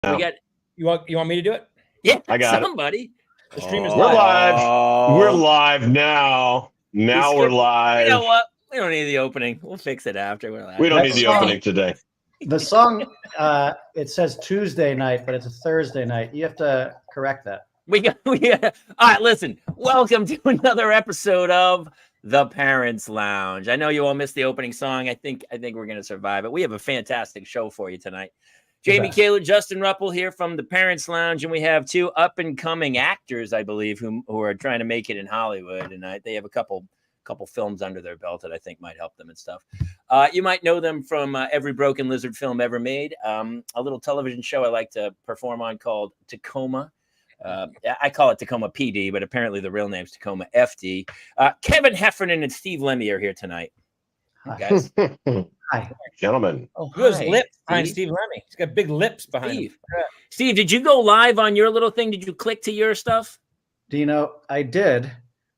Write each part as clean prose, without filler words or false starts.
We got. You want me to do it? Yeah, I got somebody. The stream is We're live. live. We're live now. Now we're live. You know what? We don't need the opening. We'll fix it after. We're live. We don't need the opening today. The song, it says Tuesday night, but it's a Thursday night. You have to correct that. We got. All right, listen. Welcome to another episode of The Parents Lounge. I know you all missed the opening song. I think we're gonna survive it. We have a fantastic show for you tonight. Jamie Kaler, Justin Ruppel here from The Parents Lounge, and we have two up-and-coming actors, I believe, who are trying to make it in Hollywood, and they have a couple films under their belt that I think might help them and stuff. You might know them from every Broken Lizard film ever made, a little television show I like to perform on called Tacoma. I call it Tacoma PD, but apparently the real name's Tacoma FD. Kevin Heffernan and Steve Lemme are here tonight. Hi. Guys. Hi. Gentlemen. Oh, who has Hi, lips behind Steve? Steve Lemme? He's got big lips behind him. Steve, did you go live on your little thing? Did you click to your stuff? Do you know, I did,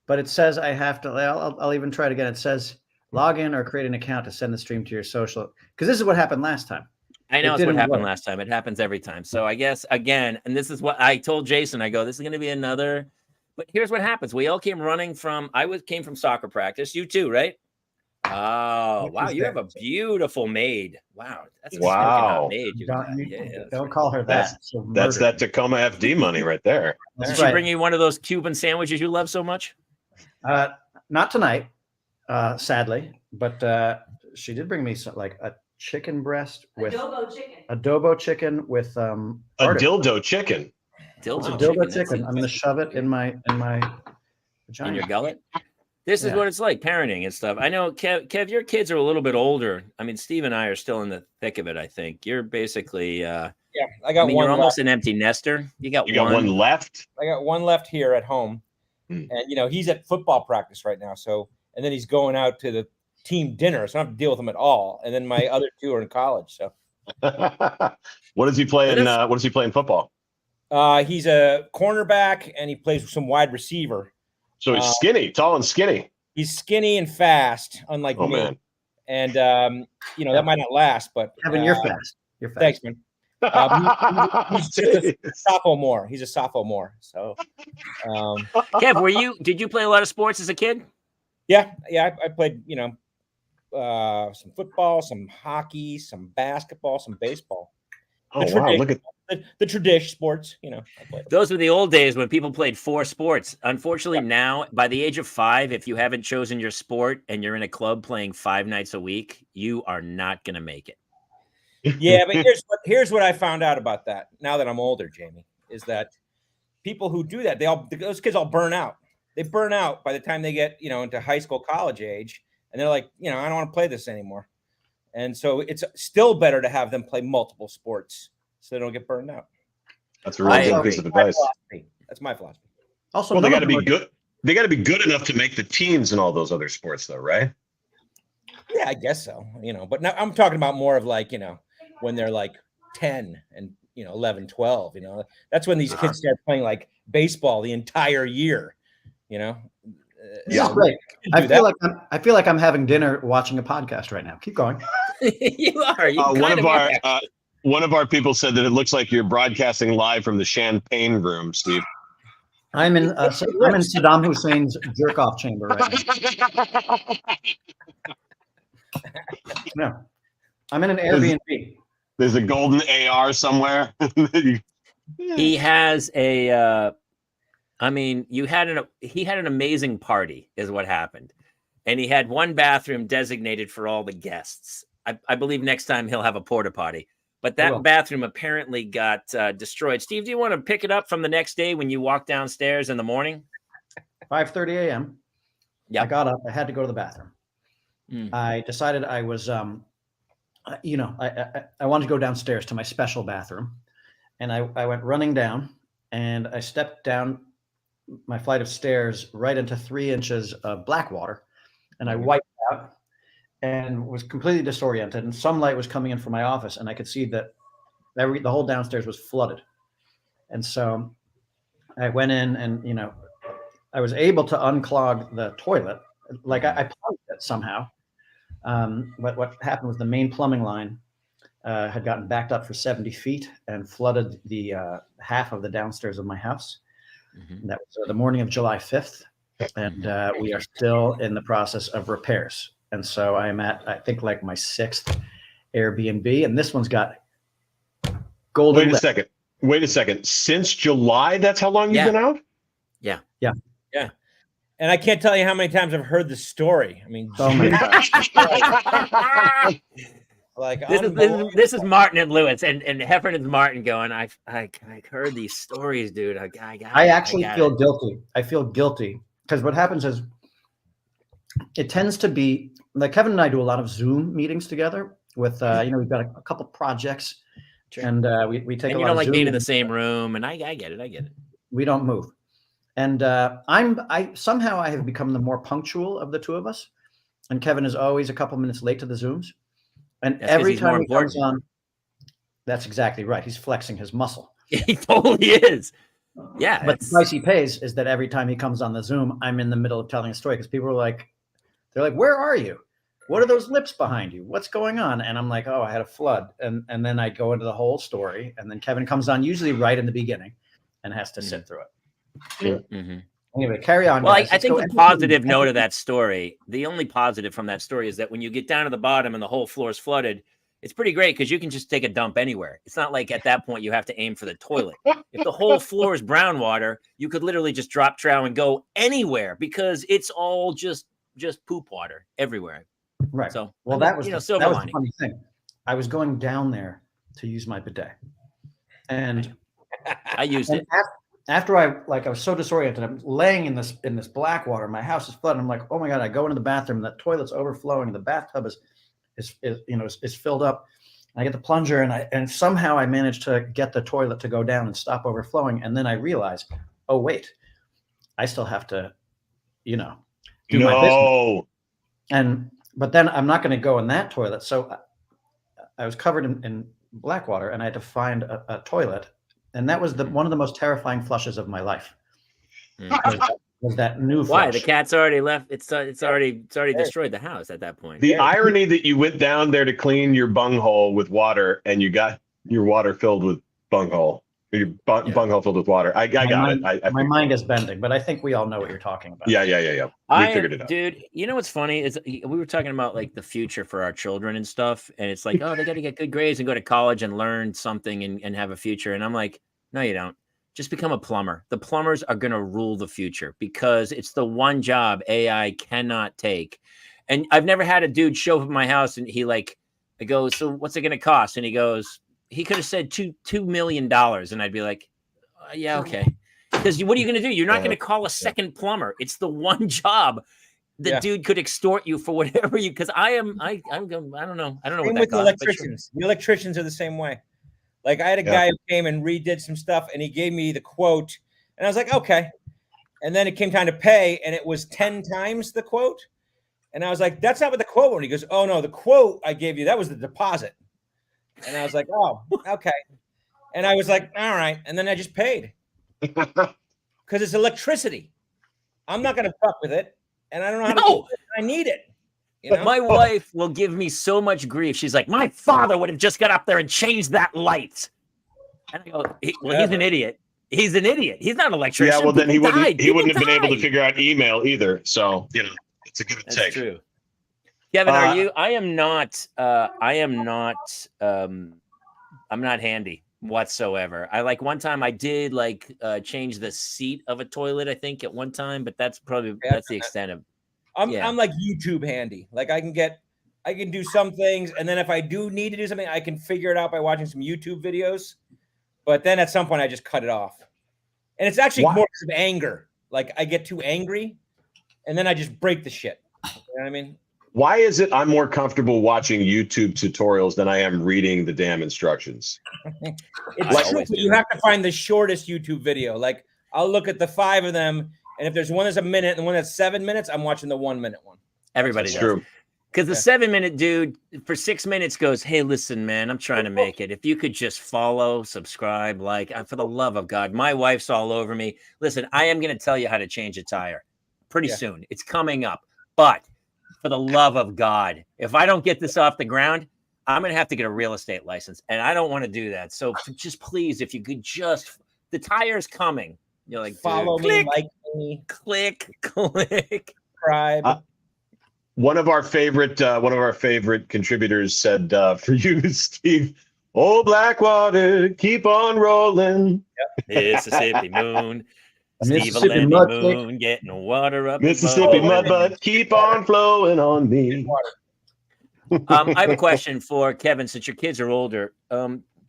but it says I have to, I'll even try it again. It says log in or create an account to send the stream to your social, because this is what happened last time. I know it's what happened last time. It happens every time. So I guess, again, and this is what I told Jason, I go, this is going to be another, but here's what happens. We all came running from, came from soccer practice. You too, right? Oh, wow. You have a beautiful maid. Wow. That's a maid. Don't call her that. That's that Tacoma FD money right there. Did she bring you one of those Cuban sandwiches you love so much? Not tonight, sadly, but she did bring me like a chicken breast with adobo chicken with a dildo chicken. Dildo chicken. I'm going to shove it in my vagina. In your gullet? This is what it's like, parenting and stuff. I know, Kev, your kids are a little bit older. I mean, Steve and I are still in the thick of it, I think. You're basically, I got one you're almost left. An empty nester. You got one left? I got one left here at home. And, he's at football practice right now. So, and then he's going out to the team dinner. So I don't have to deal with him at all. And then my other two are in college. So, what does he play in? What does he play in football? He's a cornerback and he plays with some wide receiver. So he's skinny, tall and skinny. He's skinny and fast, unlike me. Man. And, that might not last, but. Kevin, you're fast. You're fast. Thanks, man. He's just a sophomore. He's a sophomore. So, Kev, did you play a lot of sports as a kid? Yeah. I played, some football, some hockey, some basketball, some baseball. Oh, wow. Look at the tradition sports, Those were the old days when people played 4 sports. Unfortunately, now, by the age of 5, if you haven't chosen your sport and you're in a club playing 5 nights a week, you are not going to make it. Yeah, but here's what I found out about that now that I'm older, Jamie, is that people who do that, those kids all burn out. They burn out by the time they get, into high school, college age, and they're like, I don't want to play this anymore. And so it's still better to have them play multiple sports so they don't get burned out. That's a really good piece of advice. That's my philosophy. Also, they got to be good. They got to be good enough to make the teams in all those other sports, though, right? Yeah, I guess so. But now I'm talking about more of like, when they're like 10 and 11, 12. That's when these kids start playing like baseball the entire year. Yeah, great. I feel like I'm having dinner watching a podcast right now. Keep going. You are. One of our people said that it looks like you're broadcasting live from the champagne room, Steve. I'm in Saddam Hussein's jerk-off chamber right now. No, I'm in an Airbnb. There's a golden AR somewhere. He has a. He had an amazing party, is what happened, and he had one bathroom designated for all the guests. I believe next time he'll have a porta potty. But that bathroom apparently got destroyed. Steve, do you want to pick it up from the next day when you walk downstairs in the morning? 5:30 a.m. Yeah, I got up. I had to go to the bathroom. I decided I was, I wanted to go downstairs to my special bathroom, and I went running down, and I stepped down my flight of stairs right into 3 inches of black water, and I wiped out. And was completely disoriented, and some light was coming in from my office, and I could see that the whole downstairs was flooded. And so I went in, and I was able to unclog the toilet, like I plugged it somehow. But what happened was the main plumbing line had gotten backed up for 70 feet and flooded the half of the downstairs of my house. And that was the morning of July 5th. And we are still in the process of repairs. And so I am at, I think, like my 6th Airbnb. And this one's got golden. Wait a second. Since July, that's how long you've been out? Yeah. And I can't tell you how many times I've heard the story. I mean, Oh my God. like this is Martin and Lewis, and Heffernan's Martin going, I heard these stories, dude. I actually feel guilty. I feel guilty because what happens is it tends to be like Kevin and I do a lot of Zoom meetings together with, we've got a couple projects. Sure. And we take. And you don't like being in the same room, and I get it. We don't move, and I somehow have become the more punctual of the two of us, and Kevin is always a couple minutes late to the Zooms, and every time he comes on, that's exactly right. He's flexing his muscle. He totally is. Yeah, but the price he pays is that every time he comes on the Zoom, I'm in the middle of telling a story because people are like, they're like, "Where are you? What are those lips behind you? What's going on?" And I'm like, "Oh, I had a flood." And then I go into the whole story. And then Kevin comes on usually right in the beginning and has to sit through it. Mm-hmm. Anyway, carry on. Well, I think the positive note of that story, the only positive from that story is that when you get down to the bottom and the whole floor is flooded, it's pretty great because you can just take a dump anywhere. It's not like at that point you have to aim for the toilet. If the whole floor is brown water, you could literally just drop trow and go anywhere because it's all just poop water everywhere. Right. So, well, that was the funny thing. I was going down there to use my bidet, and I used it. After I was so disoriented. I'm laying in this black water. My house is flooded. I'm like, oh my God! I go into the bathroom. The toilet's overflowing. The bathtub is filled up. I get the plunger, and somehow I managed to get the toilet to go down and stop overflowing. And then I realized, oh wait, I still have to, do my business. But then I'm not going to go in that toilet. So I was covered in black water and I had to find a toilet. And that was one of the most terrifying flushes of my life. Was that new flush. Why? The cat's already left. It's already destroyed the house at that point. The irony that you went down there to clean your bunghole with water and you got your water filled with bunghole. Your bunghole filled with water. I got it. My mind is bending, but I think we all know what you're talking about. Yeah. We figured it out. Dude, you know what's funny is we were talking about like the future for our children and stuff. And it's like, oh, they got to get good grades and go to college and learn something and have a future. And I'm like, no, you don't. Just become a plumber. The plumbers are going to rule the future because it's the one job AI cannot take. And I've never had a dude show up at my house and I go, so what's it going to cost? And he goes, he could have said $2 million. And I'd be like, yeah, okay. Because what are you going to do? You're not going to call a second plumber. It's the one job the dude could extort you for whatever because I don't know. I don't know. Same with the electricians. The electricians are the same way. Like I had a guy who came and redid some stuff and he gave me the quote and I was like, okay. And then it came time to pay and it was 10 times the quote. And I was like, that's not what the quote was. And he goes, oh no, the quote I gave you, that was the deposit. And I was like, oh, okay. And I was like, all right. And then I just paid because it's electricity. I'm not going to fuck with it. And I don't know how to do it. I need it. My wife will give me so much grief. She's like, my father would have just got up there and changed that light. And I go, he's an idiot. He's an idiot. He's not an electrician. Yeah, well, then he wouldn't have been able to figure out email either. So, it's a give and take. That's true. Kevin, are you? I'm not handy whatsoever. One time I did change the seat of a toilet, I think at one time, but that's probably that's the extent of. I'm like YouTube handy. Like I can do some things, and then if I do need to do something, I can figure it out by watching some YouTube videos. But then at some point, I just cut it off, and it's actually more because of anger. Like I get too angry, and then I just break the shit. You know what I mean? Why is it I'm more comfortable watching YouTube tutorials than I am reading the damn instructions? It's true, but you have to find the shortest YouTube video. Like I'll look at the 5 of them. And if there's one that's a minute and one that's 7 minutes, I'm watching the 1 minute one. Everybody does. True. Because the 7 minute dude for 6 minutes goes, hey, listen, man, I'm trying to make it. If you could just follow, subscribe, for the love of God, my wife's all over me. Listen, I am going to tell you how to change a tire pretty soon. It's coming up. But for the love of God, if I don't get this off the ground, I'm going to have to get a real estate license, and I don't want to do that. So just please, if you could just, the tire's coming. You're like, Follow dude, me, click, like me, click. subscribe. One of our favorite contributors said, for you, Steve, oh, Blackwater, keep on rolling. Mississippi Moon. Steve Mississippi Lemme mud Moon getting water up Mississippi his butt. mud, but keep on flowing on me. I have a question for Kevin. Since your kids are older,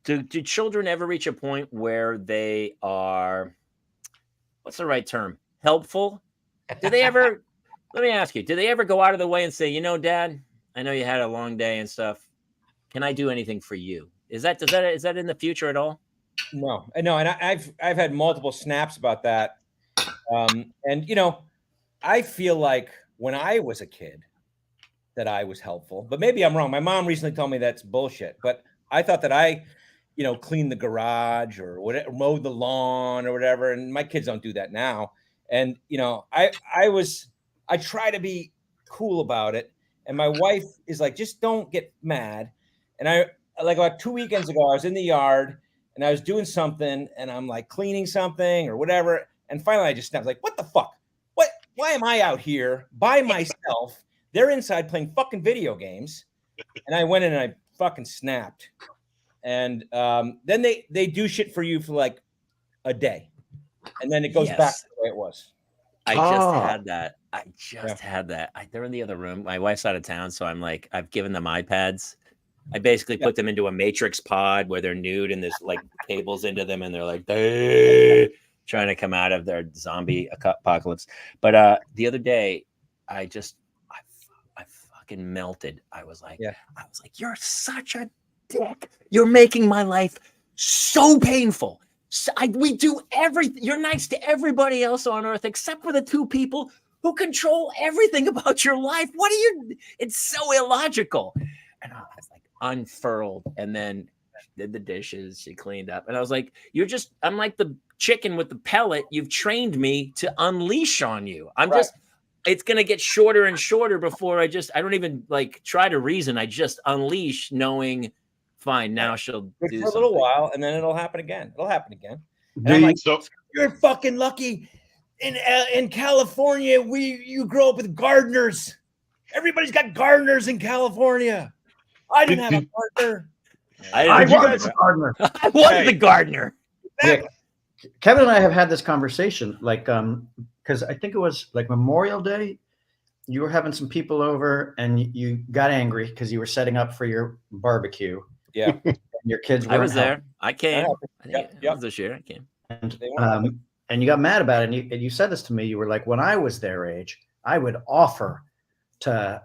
do children ever reach a point where they are, what's the right term, helpful? Do they ever, let me ask you, do they ever go out of the way and say, you know, Dad, I know you had a long day and stuff. Can I do anything for you? Is that in the future at all? No, and I've had multiple snaps about that. And you know, I feel like when I was a kid that I was helpful, but maybe I'm wrong. My mom recently told me that's bullshit, but I thought that I, you know, cleaned the garage or whatever, mowed the lawn or whatever. And my kids don't do that now. And, you know, I try to be cool about it. And my wife is like, just don't get mad. And I, like about 2 weekends ago, I was in the yard and I was doing something and I'm like cleaning something or whatever. And finally I just snapped, like, what the fuck? Why am I out here by myself? They're inside playing fucking video games. And I went in and I fucking snapped. And then they do shit for you for like a day. And then it goes back to the way it was. I just had that. Had that. They're in the other room. My wife's out of town. So I'm like, I've given them iPads. I basically put them into a Matrix pod where they're nude and there's like cables into them. And they're like, trying to come out of their zombie apocalypse. But the other day, I fucking melted. I was like, you're such a dick. You're making my life so painful. We do everything. You're nice to everybody else on earth except for the two people who control everything about your life. What are you? It's so illogical. And I was like unfurled, and then did the dishes. She cleaned up, and I was like, I'm like the chicken with the pellet. You've trained me to unleash on you. It's going to get shorter and shorter before I don't even like try to reason. I just unleash, knowing, fine, now she'll do for a little while, and then it'll happen again. And I'm like, you're fucking lucky. In California, you grow up with gardeners. Everybody's got gardeners in California. I didn't have a gardener. I was the gardener. I was the gardener. Exactly. Kevin and I have had this conversation, like, because I think it was like Memorial Day. You were having some people over, and you got angry because you were setting up for your barbecue. Yeah, and your kids. I was there. I came. Yep. It was this year. I came. And you got mad about it. And you said this to me. You were like, when I was their age, I would offer to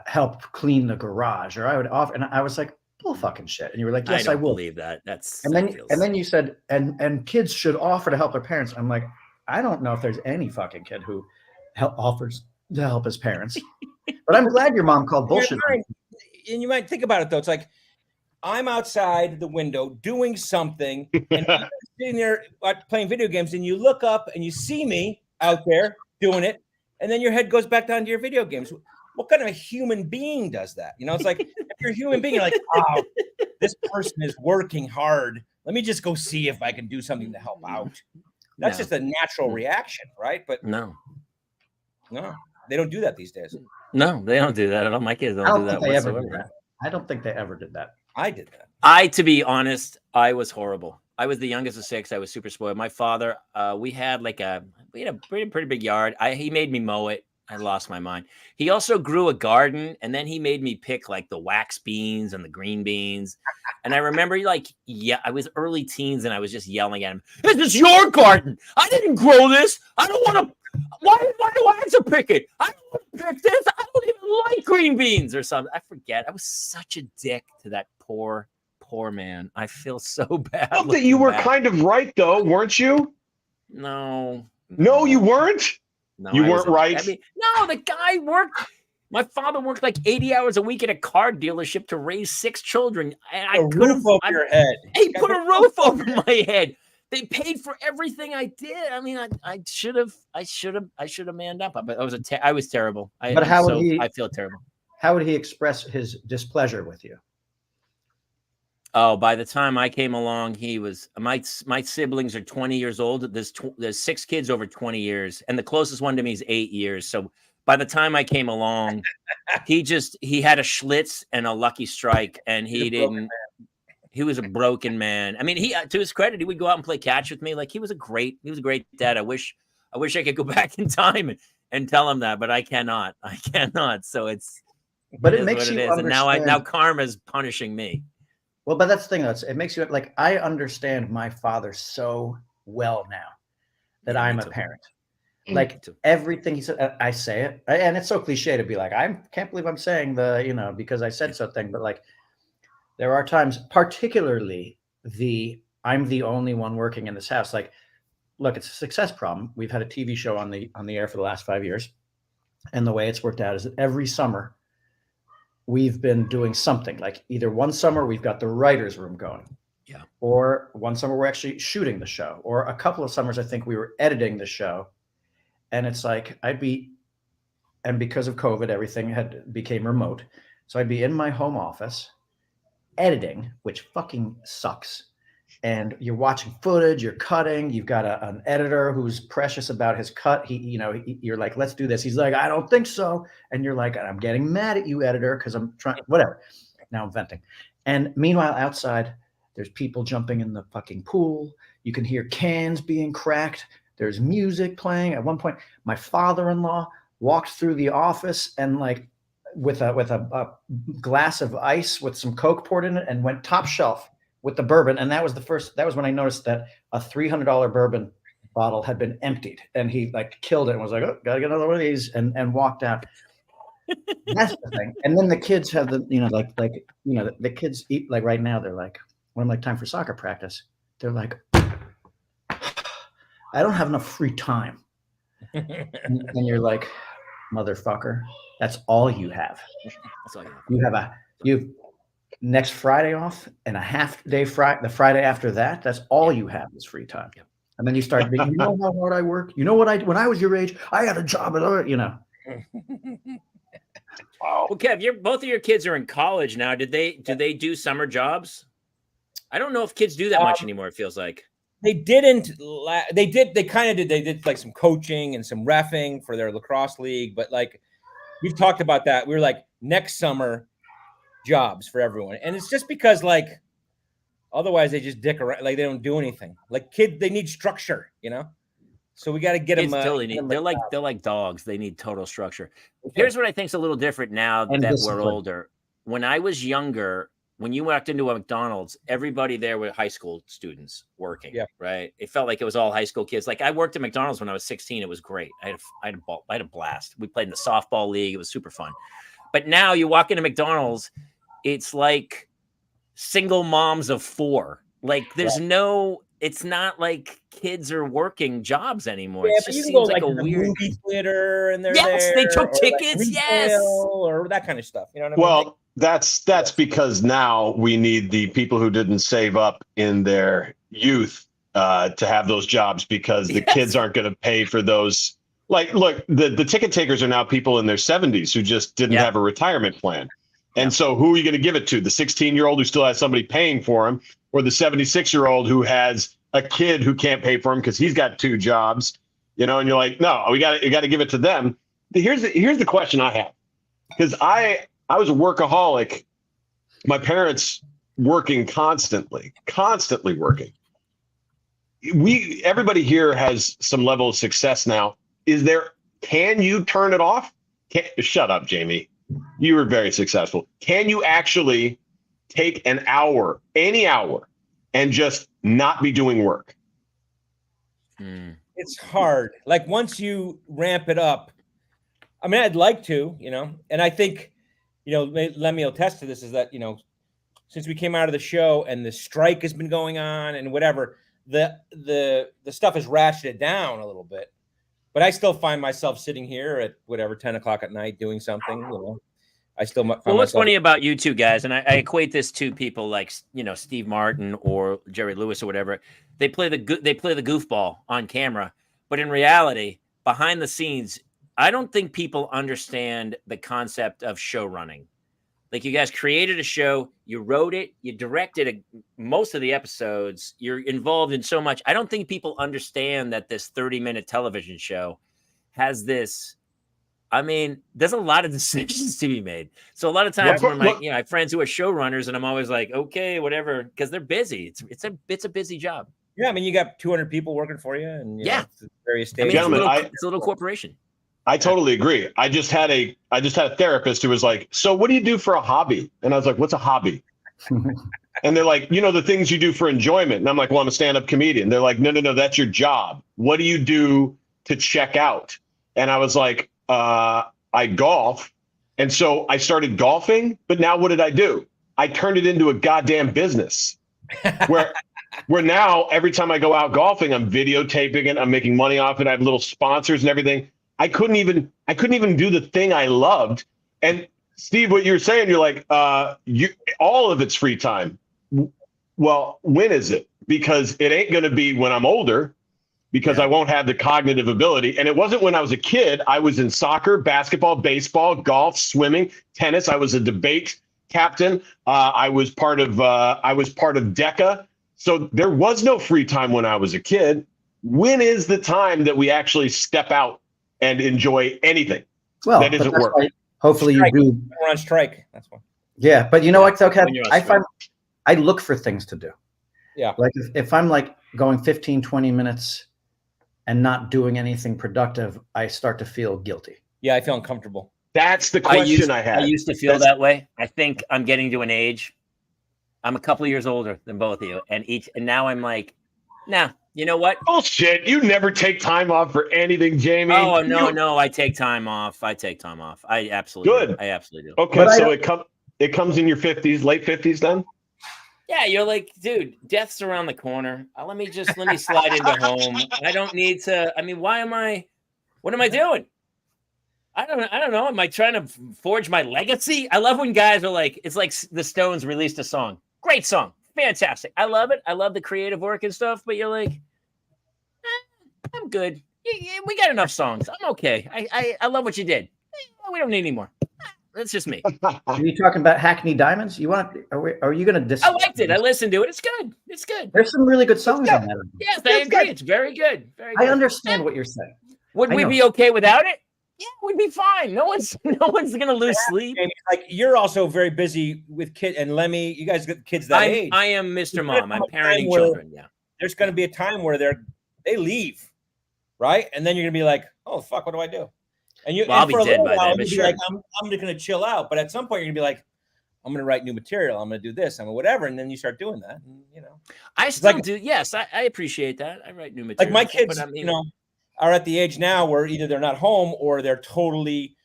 help clean the garage, or I would offer. And I was like, bull fucking shit. And you were like, yes, I will believe that. And then you said, and kids should offer to help their parents. I'm like, I don't know if there's any fucking kid who offers to help his parents. But I'm glad your mom called bullshit. And you might think about it though. It's like, I'm outside the window doing something, and I'm sitting there playing video games, and you look up and you see me out there doing it, and then your head goes back down to your video games. What kind of a human being does that? You know, it's like, if you're a human being, you're like, oh, this person is working hard. Let me just go see if I can do something to help out. That's just a natural reaction, right? But no, they don't do that these days. No, they don't do that at all. My kids don't do that whatsoever. I don't think they ever did that. I did that. To be honest, I was horrible. I was the youngest of 6. I was super spoiled. My father, we had a pretty big yard. He made me mow it. I lost my mind. He also grew a garden, and then he made me pick like the wax beans and the green beans. And I remember I was early teens, and I was just yelling at him, "This is your garden. I didn't grow this. I don't want to. Why do I have to pick it? I don't want to pick this. I don't even like green beans," or something. I forget. I was such a dick to that poor man. I feel so bad. I thought that you were kind of right, though, weren't you? No, you weren't. No, you weren't right. I mean, no, the guy worked. My father worked like 80 hours a week at a car dealership to raise 6 children. And I put a roof over your head. He put a roof over my head. They paid for everything I did. I mean, I should have manned up. But I was terrible. I feel terrible. How would he express his displeasure with you? Oh, by the time I came along, he was my siblings are 20 years old. There's 6 kids over 20 years, and the closest one to me is 8 years. So by the time I came along, he had a Schlitz and a Lucky Strike, and he was a broken man. I mean, to his credit, he would go out and play catch with me. Like he was a great dad. I wish I could go back in time and tell him that, but I cannot. So but it makes you understand. And now karma's punishing me. Well, but that's the thing. It makes you like, I understand my father so well now that I'm a parent. Like everything he said, I say it, and it's so cliche to be like, I can't believe I'm saying because I said something, but like, there are times, particularly I'm the only one working in this house. Like, look, it's a success problem. We've had a TV show on the air for the last 5 years. And the way it's worked out is that every summer we've been doing something. Like either one summer we've got the writer's room going. Yeah. Or one summer we're actually shooting the show. Or a couple of summers, I think we were editing the show. And it's like, and because of COVID, everything became remote. So I'd be in my home office editing, which fucking sucks. And you're watching footage, you're cutting, you've got an editor who's precious about his cut. You're like, let's do this. He's like, I don't think so. And you're like, I'm getting mad at you, editor, because I'm trying, whatever. Now I'm venting. And meanwhile, outside, there's people jumping in the fucking pool. You can hear cans being cracked. There's music playing. At one point, my father-in-law walked through the office and like with a glass of ice with some Coke poured in it and went top shelf with the bourbon. And that was when I noticed that a $300 bourbon bottle had been emptied, and he like killed it and was like, oh, gotta get another one of these, and walked out. That's the thing. And then the kids have the kids eat, like right now, they're like, when I'm like, time for soccer practice, they're like, I don't have enough free time. And you're like, motherfucker, that's all you have. That's all you have. You have next Friday off and a half day the Friday after that. That's all you have is free time. Yep. And then you start being, you know how hard I work? You know when I was your age, I had a job at other, Wow. Well, Kev, both of your kids are in college now. Did they do summer jobs? I don't know if kids do that much anymore, it feels like. They didn't. They kind of did. They did like some coaching and some reffing for their lacrosse league. But like we've talked about that. We were like, next summer, jobs for everyone. And it's just because like otherwise they just dick around. Like they don't do anything. Like they need structure, So we got to get them. They're like dogs. They need total structure. Here's what I think is a little different now that we're older. When I was younger, when you walked into a McDonald's, everybody there were high school students working, right? It felt like it was all high school kids. Like I worked at McDonald's when I was 16. It was great. I had a blast. We played in the softball league. It was super fun. But now you walk into McDonald's, it's like single moms of 4. Like it's not like kids are working jobs anymore. Yeah, it just seems like a weird movie theater and they're there. They took tickets, like or that kind of stuff. You know what I mean? Well, that's because now we need the people who didn't save up in their youth to have those jobs, because the kids aren't going to pay for those. Like, look, the ticket takers are now people in their 70s who just didn't have a retirement plan. And so who are you going to give it to? The 16-year-old who still has somebody paying for him, or the 76-year-old who has a kid who can't pay for him because he's got 2 jobs, and you're like, no, you got to give it to them. Here's the question I have, because I was a workaholic. My parents working constantly working. Everybody here has some level of success now. Can you turn it off? Shut up, Jamie. You were very successful. Can you actually take an hour, any hour, and just not be doing work? It's hard. Like once you ramp it up, I mean, I'd like to, and I think, Lemme will attest to this, is that, since we came out of the show and the strike has been going on and whatever, the stuff has ratcheted down a little bit. But I still find myself sitting here at whatever 10 o'clock at night doing something. I still. Well, what's funny about you two guys, and I equate this to people like Steve Martin or Jerry Lewis or whatever. They play the goofball on camera, but in reality, behind the scenes, I don't think people understand the concept of show running. Like you guys created a show, you wrote it, you directed most of the episodes. You're involved in so much. I don't think people understand that this 30-minute television show has this. I mean, there's a lot of decisions to be made. So a lot of times when I have friends who are showrunners, and I'm always like, okay, whatever, because they're busy. It's a busy job. Yeah, I mean, you got 200 people working for you, and you know, various stages. I mean, gentlemen, it's a little corporation. I totally agree. I just had a therapist who was like, so what do you do for a hobby? And I was like, what's a hobby? And they're like, the things you do for enjoyment. And I'm like, well, I'm a stand-up comedian. They're like, no, that's your job. What do you do to check out? And I was like, I golf. And so I started golfing, but now what did I do? I turned it into a goddamn business where now every time I go out golfing, I'm videotaping it. I'm making money off it. I have little sponsors and everything. I couldn't even do the thing I loved. And Steve, what you're saying, you're like, all of it's free time. Well, when is it? Because it ain't going to be when I'm older, because I won't have the cognitive ability. And it wasn't when I was a kid. I was in soccer, basketball, baseball, golf, swimming, tennis. I was a debate captain. I was part of DECA. So there was no free time when I was a kid. When is the time that we actually step out and enjoy anything? Well, that isn't work. Hopefully you do. We're on strike. That's why. Yeah, but you know what, though, Kevin? I look for things to do. Yeah. Like if I'm like going 15, 20 minutes and not doing anything productive, I start to feel guilty. Yeah, I feel uncomfortable. That's the question I had. I used to feel that way. I think I'm getting to an age. I'm a couple of years older than both of you, and now I'm like, nah. You know what? Bullshit. You never take time off for anything, Jamie. Oh, no. I take time off. I absolutely do. I absolutely do. Okay, so it comes in your 50s, late 50s then? Yeah, you're like, dude, death's around the corner. Let me slide into home. I don't need to. I mean, what am I doing? I don't know. Am I trying to forge my legacy? I love when guys are like, it's like the Stones released a song. Great song. Fantastic. I love it. I love the creative work and stuff, but you're like, I'm good. We got enough songs. I'm okay. I love what you did. We don't need any more. That's just me. Are you talking about Hackney Diamonds? Are you going to? I liked it. I listened to it. It's good. It's good. There's some really good songs on that. Yes, I agree. It's very good. Very good. I understand what you're saying. Would we be okay without it? Yeah, we'd be fine. No one's gonna lose sleep. Like you're also very busy with kids, and Lemmy, you guys got kids that age. I am Mr. Mom. I'm parenting children. Yeah. There's going to be a time where they leave, right? And then you're going to be like, oh fuck, what do I do? And I'll be dead by then. But sure. Like, I'm just going to chill out. But at some point, you're going to be like, I'm going to write new material. I'm going to do this. I'm going to whatever. And then you start doing that. And, I still do. Yes, I appreciate that. I write new material. Like my kids, are at the age now where either they're not home or they're totally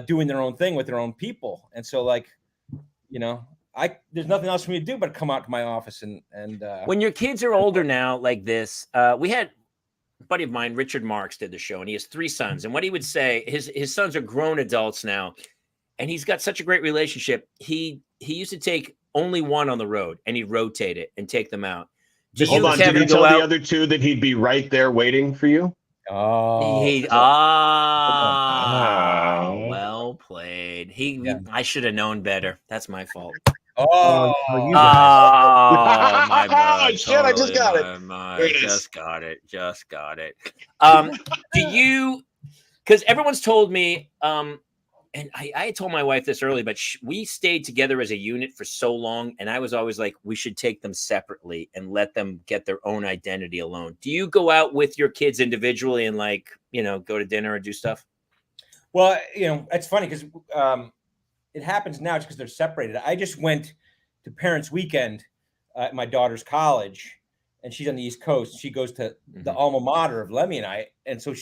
doing their own thing with their own people. And so like, there's nothing else for me to do but come out to my office and when your kids are older now like this, we had a buddy of mine, Richard Marks, did the show, and he has 3 sons. And what he would say, his sons are grown adults now, and he's got such a great relationship. He used to take only one on the road, and he'd rotate it and take them out. Hold on, did he tell the other 2 that he'd be right there waiting for you? Oh, well played. I should have known better. That's my fault. Oh, my bad. Shit! I just got it. Just got it. Do you? Because everyone's told me, and I told my wife this early, but we stayed together as a unit for so long, and I was always like, we should take them separately and let them get their own identity alone. Do you go out with your kids individually and go to dinner or do stuff? Well, it's funny because it happens now just because they're separated. I just went to Parents' Weekend at my daughter's college, and she's on the East Coast. She goes to the alma mater of Lemmy and I, and so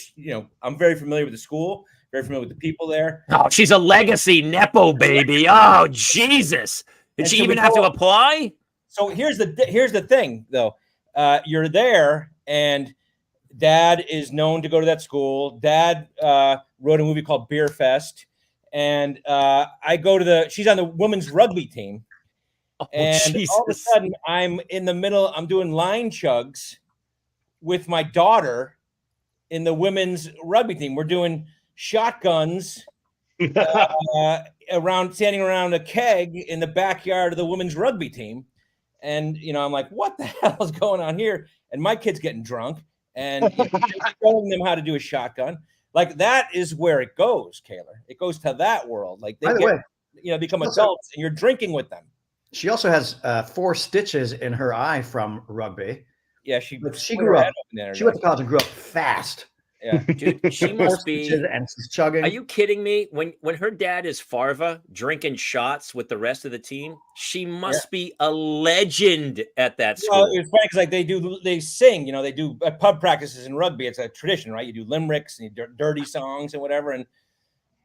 I'm very familiar with the school. Very familiar with the people there. Oh, she's a legacy Nepo baby. Oh, Jesus. Did she even have to apply? So here's the thing, though. You're there, and Dad is known to go to that school. Dad wrote a movie called Beer Fest. And I go to she's on the women's rugby team. And Jesus. All of a sudden, I'm in the middle. I'm doing line chugs with my daughter in the women's rugby team. We're doing shotguns standing around a keg in the backyard of the women's rugby team. And, I'm like, what the hell is going on here? And my kid's getting drunk and showing them how to do a shotgun. Like, that is where it goes, Kayla. It goes to that world. Like, they become adults and you're drinking with them. She also has 4 stitches in her eye from rugby. Yeah, she grew up. She went to college and grew up fast. Yeah, dude, she must be. And she's chugging. Are you kidding me? When her dad is Farva drinking shots with the rest of the team, she must be a legend at that school. Well, it's funny because they sing. They do pub practices in rugby. It's a tradition, right? You do limericks and you do dirty songs and whatever. And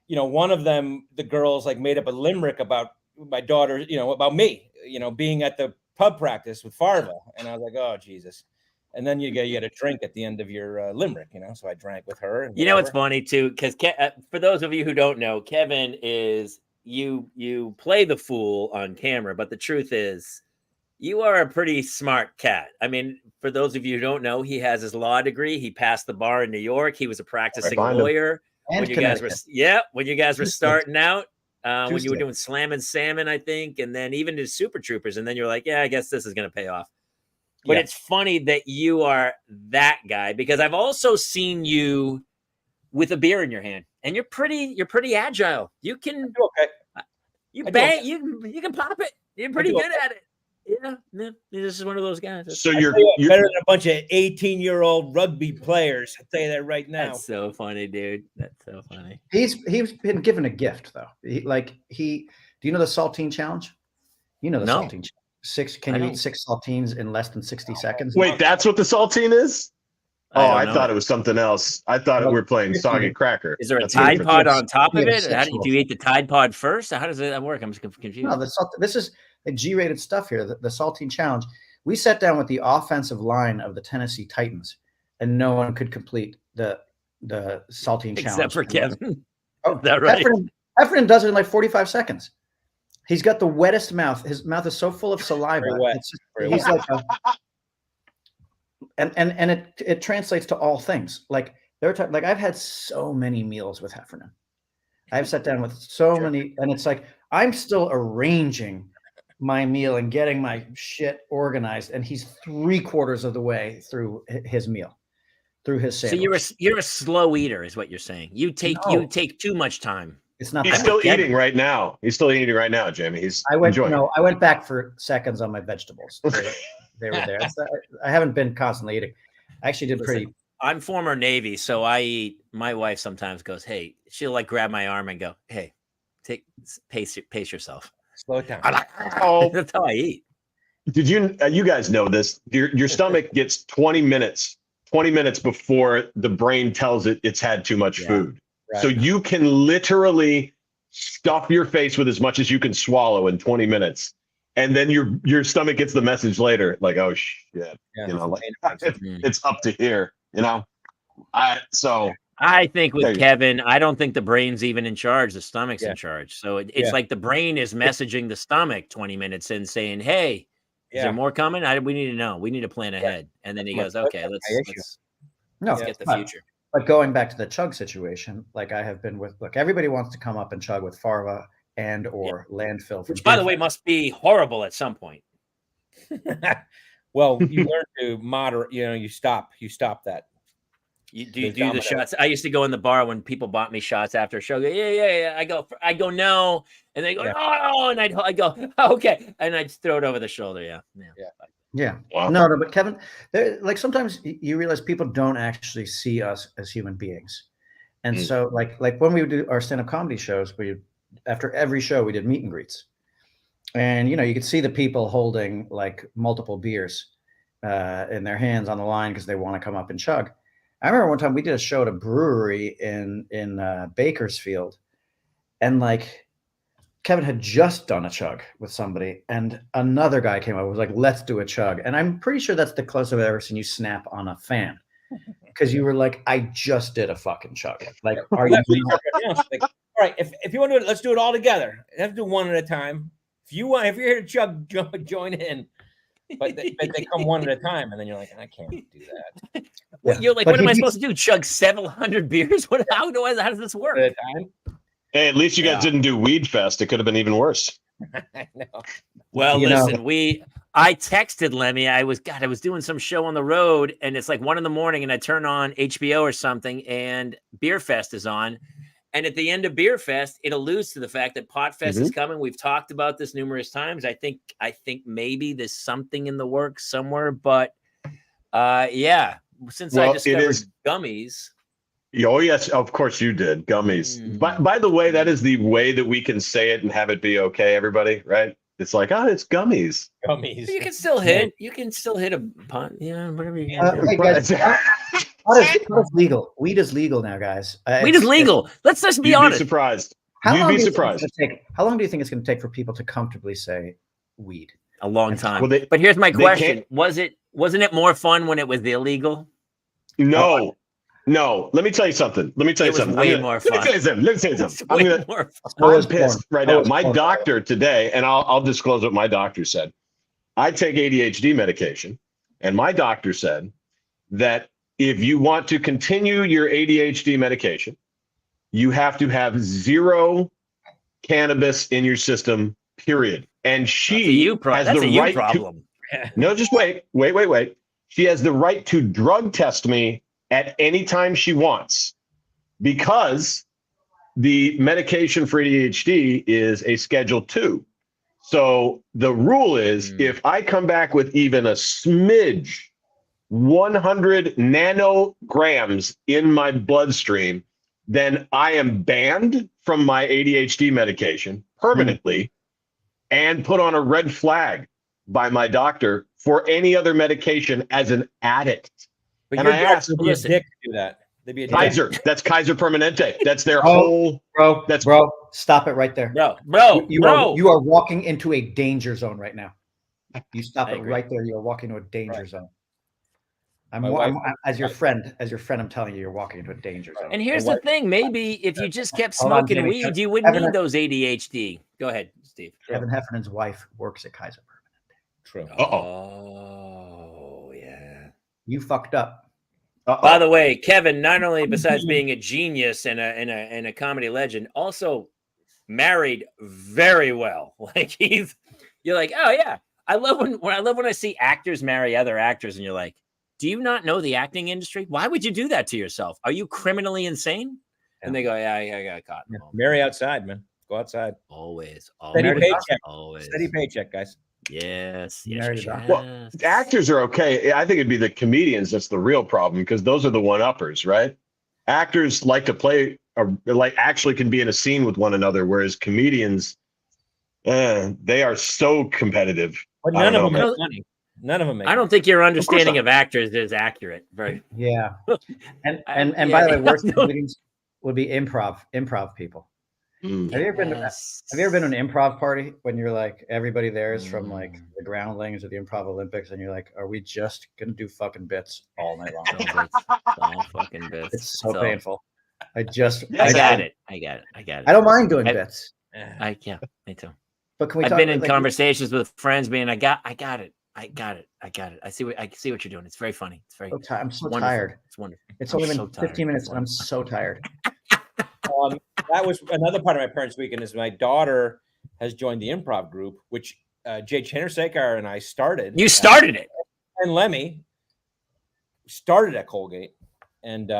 one of them, the girls made up a limerick about my daughter. About me. Being at the pub practice with Farva, and I was like, oh Jesus. And then you get a drink at the end of your limerick, so I drank with her. And it's funny too, because for those of you who don't know, Kevin is you play the fool on camera, but the truth is, you are a pretty smart cat. I mean, for those of you who don't know, he has his law degree. He passed the bar in New York. He was a practicing lawyer when you guys were starting out. When you were doing Slam and Salmon, I think, and then even to Super Troopers, and then you're like, yeah, I guess this is going to pay off. But it's funny that you are that guy, because I've also seen you with a beer in your hand, and you're pretty agile. You can you can pop it. You're pretty good at it. Yeah, this is one of those guys. So you're better than a bunch of 18-year-old rugby players. I'll tell you that right now. That's so funny, dude. That's so funny. He's been given a gift though. Do you know the saltine challenge? You know the saltine challenge. Can you eat 6 saltines in less than 60 seconds? Wait, that's what the saltine is? I thought it was something else. I thought we were playing soggy cracker. Is there a Tide Pod on top of it? Do you eat the Tide Pod first? How does that work? I'm just confused. No, this is the G-rated stuff here. The saltine challenge. We sat down with the offensive line of the Tennessee Titans, and no one could complete the saltine challenge except for Kevin. Oh, is that right? Heffernan does it in like 45 seconds. He's got the wettest mouth. His mouth is so full of saliva. He's like, and it translates to all things. Like I've had so many meals with Heffernan. I've sat down with so many, and it's like I'm still arranging my meal and getting my shit organized, and he's 3/4 of the way through his meal, through his sandwich. So you're a slow eater, is what you're saying. You take too much time. It's not. He's still eating right now. He's still eating right now, Jamie. I went back for seconds on my vegetables. They were there. I haven't been constantly eating. I actually did pretty. I'm former Navy, so I eat. My wife sometimes goes, "Hey," she'll grab my arm and go, "Hey, pace yourself. Slow it down." I'm like, oh, that's how I eat. Did you guys know this? Your stomach gets 20 minutes before the brain tells it it's had too much food. Right. So you can literally stuff your face with as much as you can swallow in 20 minutes. And then your stomach gets the message later, like, oh shit, it's up to here, I think with Kevin, I don't think the brain's even in charge. The stomach's in charge. So it's like the brain is messaging the stomach 20 minutes in saying, hey, is there more coming? We need to know. We need to plan ahead. And then he goes, okay, let's get the future. But going back to the chug situation, like I have been with, look, everybody wants to come up and chug with Farva and or landfill. Which, by the way, must be horrible at some point. Well, you learn to moderate, you stop that. You do the shots. I used to go in the bar when people bought me shots after a show. Yeah. I go no, and they go no, and I go okay, and I'd throw it over the shoulder. Yeah. Wow. No, but Kevin, like sometimes you realize people don't actually see us as human beings, and so like when we would do our stand-up comedy shows, after every show we did meet and greets, and you could see the people holding like multiple beers in their hands on the line because they want to come up and chug. I remember one time we did a show at a brewery in Bakersfield, and like Kevin had just done a chug with somebody, and another guy came up and was like, let's do a chug. And I'm pretty sure that's the closest I've ever seen you snap on a fan, because you were like, I just did a fucking chug. Like, are you all right, if you want to do it, let's do it all together. You have to do one at a time. If you're here to chug, join in. But they come one at a time, and then you're like, I can't do that. You're like, what am I supposed to do? Chug 700 beers? How does this work? At a time? Hey, at least you guys didn't do Weed Fest. It could have been even worse. I know. Well, You listen, know. I texted Lemmy. I was doing some show on the road, and it's like 1 a.m, and I turn on HBO or something, and Beer Fest is on. And at the end of Beer Fest, it alludes to the fact that Pot Fest is coming. We've talked about this numerous times. I think maybe there's something in the works somewhere, but yeah, since I discovered gummies. Oh, yes, of course you did. Gummies. By the way, that is the way that we can say it and have it be okay, everybody, right? It's like, oh, it's gummies. Gummies. You can still hit. You can still hit a punt. Yeah, whatever you can do. Hey, guys, what is legal? Weed is legal now, guys. Weed is legal. Let's just be honest. You'd be surprised. How long do you think it's going to take for people to comfortably say weed? A long time. Well, but here's my question: wasn't it more fun when it was illegal? No. No, let me tell you something. Let me tell you something. Way more fun. Let me tell you something. I'm pissed right now. My doctor today, and I'll disclose what my doctor said. I take ADHD medication, and my doctor said that if you want to continue your ADHD medication, you have to have 0 cannabis in your system, period. And she has the right problem. No, just wait. She has the right to drug test me at any time she wants, because the medication for ADHD is a Schedule 2. So the rule is if I come back with even a smidge, 100 nanograms in my bloodstream, then I am banned from my ADHD medication permanently and put on a red flag by my doctor for any other medication as an addict. But and I asked, would be a dick to do that. They'd be a Kaiser. That's Kaiser Permanente. That's their whole. Bro, stop it right there. Bro, you are walking into a danger zone right now. You stop it right there. You are walking into a danger zone. As your friend, I'm telling you, you're walking into a danger zone. And here's the thing: maybe if you just kept smoking weed, you wouldn't need those ADHD. Go ahead, Steve. Kevin Heffernan's wife works at Kaiser Permanente. True. Oh yeah. You fucked up. By the way, Kevin, not only besides being a genius and a comedy legend, also married very well. Like you're like, oh yeah, I love when I see actors marry other actors, and you're like, do you not know the acting industry? Why would you do that to yourself? Are you criminally insane? Yeah. And they go, yeah, I got caught. Yeah. Marry outside, man. Go outside. Always. Steady paycheck. Always. Steady paycheck, guys. Yes. Well, actors are okay. I think it'd be the comedians that's the real problem, because those are the one-uppers, right? Actors like to play, like actually can be in a scene with one another, whereas comedians, they are so competitive. But none of them make money. None of them make money. I don't think your understanding of actors is accurate. Very. Yeah. And by the way, worst comedians would be improv people. Have you ever been to an improv party when you're like, everybody there is from like the groundlings or the Improv Olympics, and you're like, are we just gonna do fucking bits all night long? All fucking bits. It's so painful. I got it. I don't mind doing bits. Yeah, me too. But can we? I've been in conversations with friends being, I got it. I see what you're doing. It's very funny. It's very. I'm so tired. It's wonderful. It's only been 15 minutes, and I'm so tired. That was another part of my parents' weekend. Is my daughter has joined the improv group, which Jay Chandrasekhar and I started. You started it, and Lemmy started at Colgate, and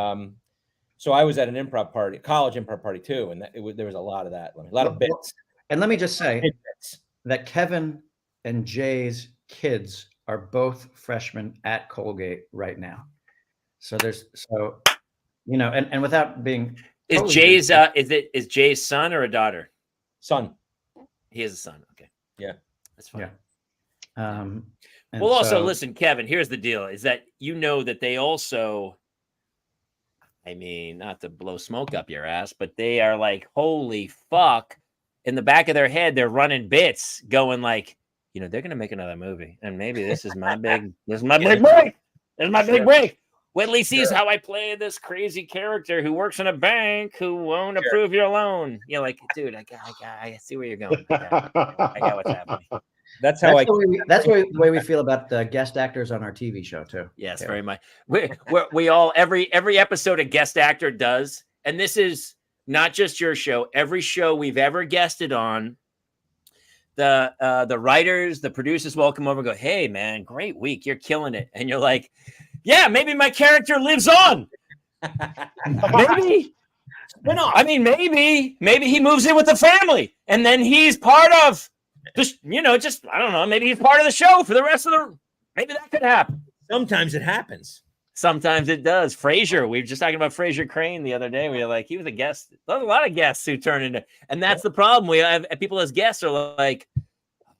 so I was at an improv party, college improv party too, and there was a lot of that, a lot of bits. And let me just say that Kevin and Jay's kids are both freshmen at Colgate right now. So and without being. Is Jay's is Jay's son or a daughter? Son. He is a son. Okay. Yeah. That's fine. Yeah. Well, also listen, Kevin, here's the deal, is that that they also, I mean, not to blow smoke up your ass, but they are like, holy fuck. In the back of their head, they're running bits going like, they're gonna make another movie. And maybe this is my big big break. There's my big break. Wait till he sees how I play this crazy character who works in a bank who won't approve your loan. You're like, dude, I see where you're going. I got what's happening. That's the way we feel about the guest actors on our TV show too. Yes, very much. We all every episode a guest actor does, and this is not just your show, every show we've ever guested on, the writers, the producers will come over and go, "Hey man, great week. You're killing it." And you're like, "Yeah, maybe my character lives on. Maybe. I mean, maybe he moves in with the family and then he's part of this, just, I don't know, maybe he's part of the show for the rest of maybe that could happen." Sometimes it happens. Sometimes it does. Frasier, we were just talking about Frasier Crane the other day. We were like, he was a guest. There's a lot of guests who turn into, and that's the problem. We have people as guests are like, oh,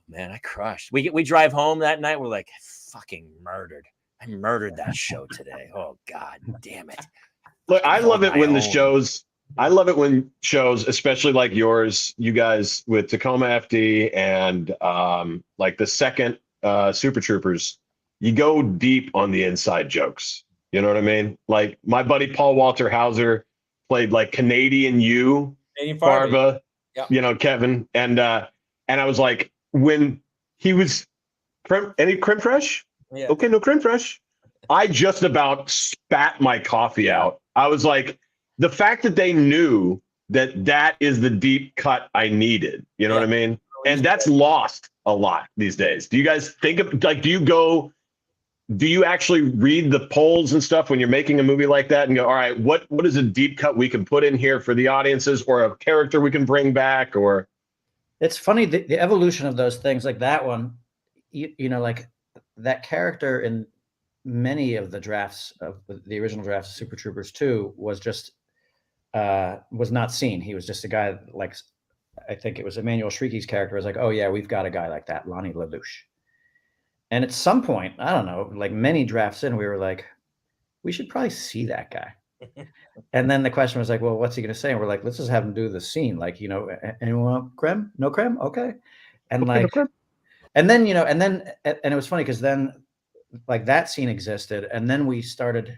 man, I crushed. We drive home that night. We're like, I murdered that show today. Oh God, damn it. Look, I love it when shows, especially like yours, you guys with Tacoma FD and like the second Super Troopers, you go deep on the inside jokes. You know what I mean? Like my buddy Paul Walter Hauser played like Canadian Farva, yep. Kevin. And I was like, when he was any creme fraiche? Yeah. Okay, no creme fraiche. I just about spat my coffee out. I was like, the fact that they knew that is the deep cut I needed. You know what I mean? And that's lost a lot these days. Do you guys think of like, do you actually read the polls and stuff when you're making a movie like that and go, all right, what is a deep cut we can put in here for the audiences, or a character we can bring back? Or it's funny, the evolution of those things, like that one, like that character in many of the drafts of the original drafts of Super Troopers 2 was just was not seen. He was just a guy like, I think it was Emmanuel Shrieky's character was like, oh yeah, we've got a guy like that, Lonnie Lelouch. And at some point, I don't know, like many drafts in, we were like, we should probably see that guy. And then the question was like, well, what's he going to say? And we're like, let's just have him do the scene. Like, anyone want creme? No creme? Okay. And like, and then, and it was funny because then like that scene existed. And then we started,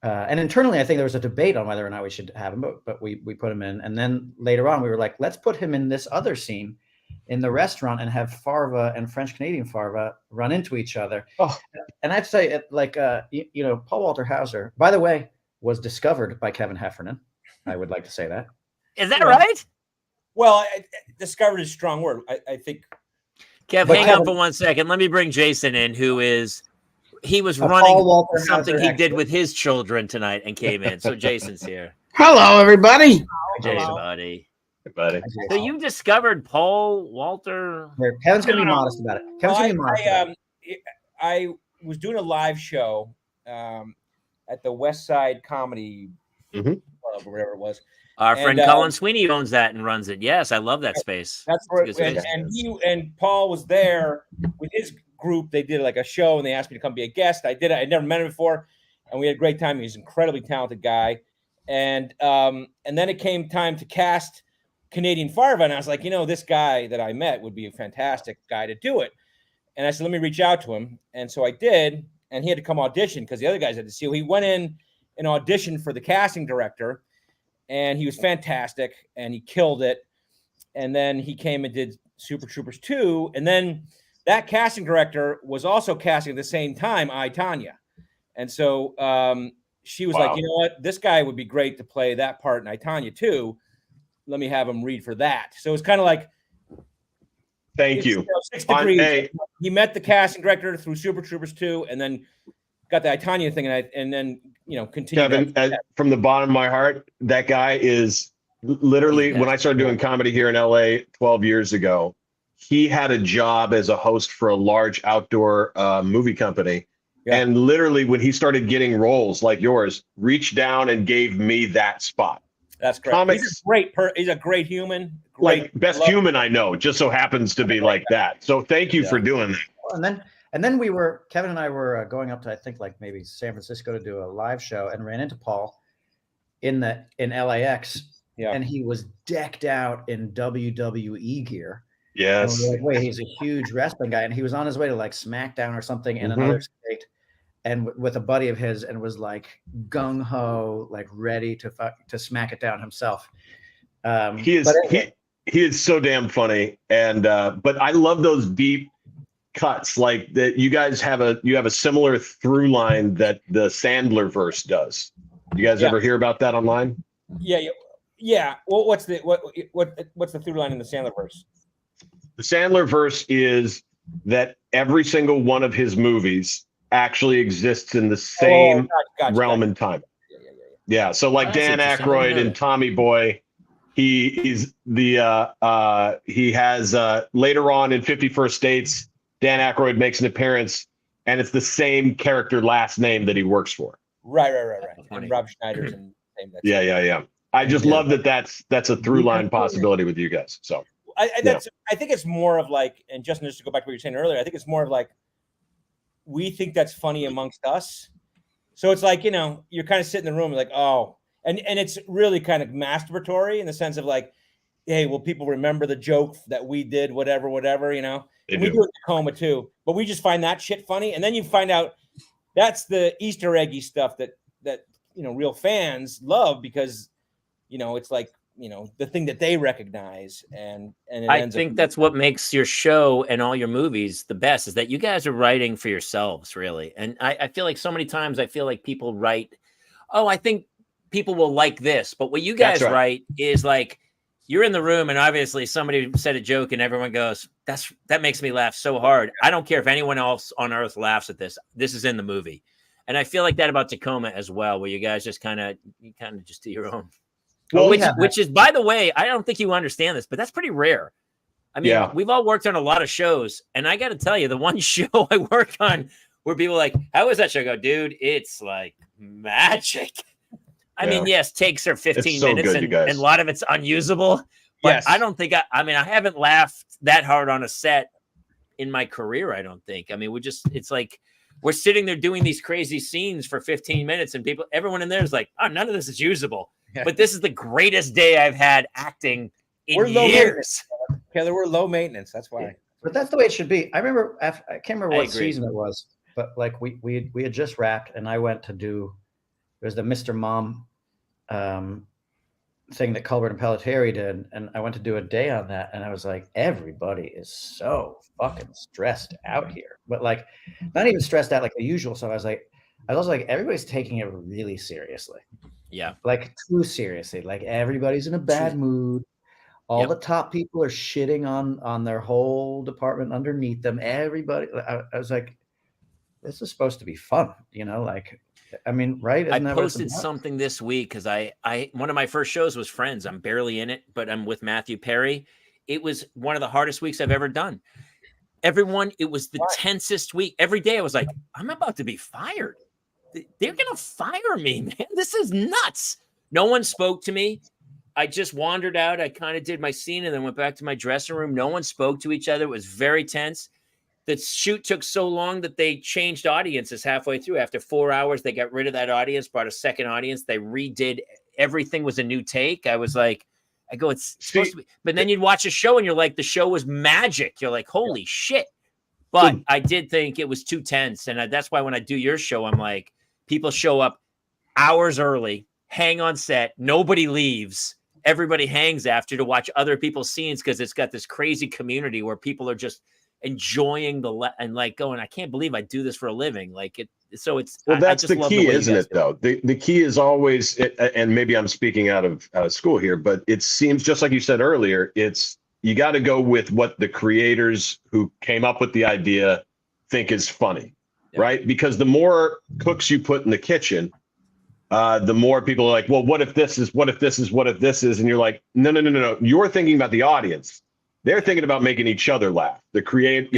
and internally, I think there was a debate on whether or not we should have him, but we put him in. And then later on, we were like, let's put him in this other scene in the restaurant and have Farva and French Canadian Farva run into each other. Oh. And I'd say like, Paul Walter Hauser, by the way, was discovered by Kevin Heffernan. I would like to say that. Is that right? Well, discovered is a strong word. I think. Kev, hang on for 1 second. Let me bring Jason in, he was running something he did with his children tonight and came in. So Jason's here. Hello, everybody. Hey, buddy. Hey, buddy. So you discovered Paul Walter. Kevin's going to be modest about it. I was doing a live show at the West Side Comedy Club or whatever it was. Our friend Colin Sweeney owns that and runs it. Yes, I love that space. That's where and Paul was there with his group. They did like a show and they asked me to come be a guest. I did it. I'd never met him before, and we had a great time. He's an incredibly talented guy. And then it came time to cast Canadian Farva, and I was like, this guy that I met would be a fantastic guy to do it. And I said, let me reach out to him. And so I did, and he had to come audition because the other guys had to see. He went in and auditioned for the casting director, and he was fantastic, and he killed it. And then he came and did Super Troopers 2, and then that casting director was also casting at the same time I, Tanya. And so she was like, you know what? This guy would be great to play that part in I, Tanya too. Let me have him read for that. So it's kind of like, thank you. 6 degrees. He met the casting director through Super Troopers 2, and then got the I, Tanya thing, and then continued. Kevin, from the bottom of my heart, that guy is literally, when I started doing comedy here in LA 12 years ago, he had a job as a host for a large outdoor movie company. Yeah. And literally when he started getting roles like yours, reached down and gave me that spot. That's great. Comics, he's a great human. Best human I know, just so happens to be like that. So thank you for doing that. And then Kevin and I were going up to, I think like maybe San Francisco to do a live show, and ran into Paul in LAX. Yeah. And he was decked out in WWE gear. Yes. And we're like, wait, he's a huge wrestling guy. And he was on his way to like SmackDown or something in another state, and with a buddy of his, and was like gung ho, like ready to smack it down himself. He is so damn funny. And but I love those deep cuts, like that. You guys have a similar through line that the Sandler verse does. You guys ever hear about that online? Yeah. Yeah. Well, what's the through line in the Sandler verse? The Sandler verse is that every single one of his movies actually exists in the same realm and time. Yeah. So like That's Dan interesting. I didn't Aykroyd know and that. Tommy Boy, he has later on in 51st Dates, Dan Aykroyd makes an appearance, and it's the same character last name that he works for. Right. Funny. And Rob Schneider's and Yeah. I just love that that's a through line possibility with you guys. So I think it's more of like, and Justin, just to go back to what you were saying earlier, I think it's more of like, we think that's funny amongst us. So it's like, you're kind of sitting in the room like, oh, and it's really kind of masturbatory in the sense of like, hey, will people remember the joke that we did, whatever, and we do it in Tacoma too, but we just find that shit funny. And then you find out that's the Easter eggy stuff that real fans love because, it's like, the thing that they recognize. And I think that's what makes your show and all your movies the best, is that you guys are writing for yourselves, really. And I feel like so many times I feel like people write, oh, I think people will like this. But what you guys write is like, you're in the room and obviously somebody said a joke and everyone goes, that makes me laugh so hard. I don't care if anyone else on earth laughs at this. This is in the movie. And I feel like that about Tacoma as well, where you guys just kind of just do your own. Well, which is, by the way, I don't think you understand this, but that's pretty rare. I mean, we've all worked on a lot of shows, and I got to tell you, the one show I worked on where people are like, how was that show? I go, dude, it's like magic. I mean, yes, takes are 15 minutes, and a lot of it's unusable. But I don't think I haven't laughed that hard on a set in my career, I don't think. I mean, it's like we're sitting there doing these crazy scenes for 15 minutes, and everyone in there is like, oh, none of this is usable. But this is the greatest day I've had acting in years. Yeah, we're low maintenance. That's why. Yeah. But that's the way it should be. I remember, I can't remember what season it was, but like we had just wrapped, and I went to do, it was the Mr. Mom thing that Culbert and Pelletieri did, and I went to do a day on that, and I was like, everybody is so fucking stressed out here, but like not even stressed out like the usual stuff. I was also like, everybody's taking it really seriously. Yeah, like too seriously. Like everybody's in a bad mood. All the top people are shitting on their whole department underneath them. Everybody, I was like, this is supposed to be fun, like, I mean, right? I posted something this week because I one of my first shows was Friends. I'm barely in it, but I'm with Matthew Perry. It was one of the hardest weeks I've ever done. It was the tensest week. Every day I was like, I'm about to be fired. They're going to fire me, man. This is nuts. No one spoke to me. I just wandered out. I kind of did my scene and then went back to my dressing room. No one spoke to each other. It was very tense. The shoot took so long that they changed audiences halfway through. After 4 hours, they got rid of that audience, brought a second audience. They redid. Everything was a new take. I was like, it's supposed to be. But then you'd watch a show and you're like, the show was magic. You're like, holy shit. But I did think it was too tense. And that's why when I do your show, I'm like, people show up hours early, hang on set, nobody leaves. Everybody hangs after to watch other people's scenes because it's got this crazy community where people are just enjoying and like going, I can't believe I do this for a living. Like it. So it's, that's the key, isn't it though? The key is always, and maybe I'm speaking out of school here, but it seems just like you said earlier, you got to go with what the creators who came up with the idea think is funny. Right? Because the more cooks you put in the kitchen, the more people are like, well, what if this is? And you're like, no. You're thinking about the audience. They're thinking about making each other laugh. The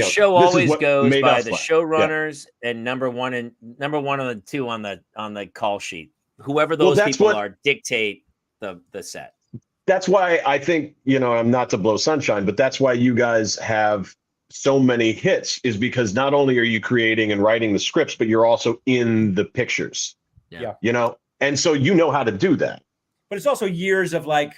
show always goes by the showrunners and number one and two on the call sheet. Whoever those people are dictate the set. That's why I think, I'm not to blow sunshine, but that's why you guys have so many hits, is because not only are you creating and writing the scripts, but you're also in the pictures. And so how to do that. But it's also years of like,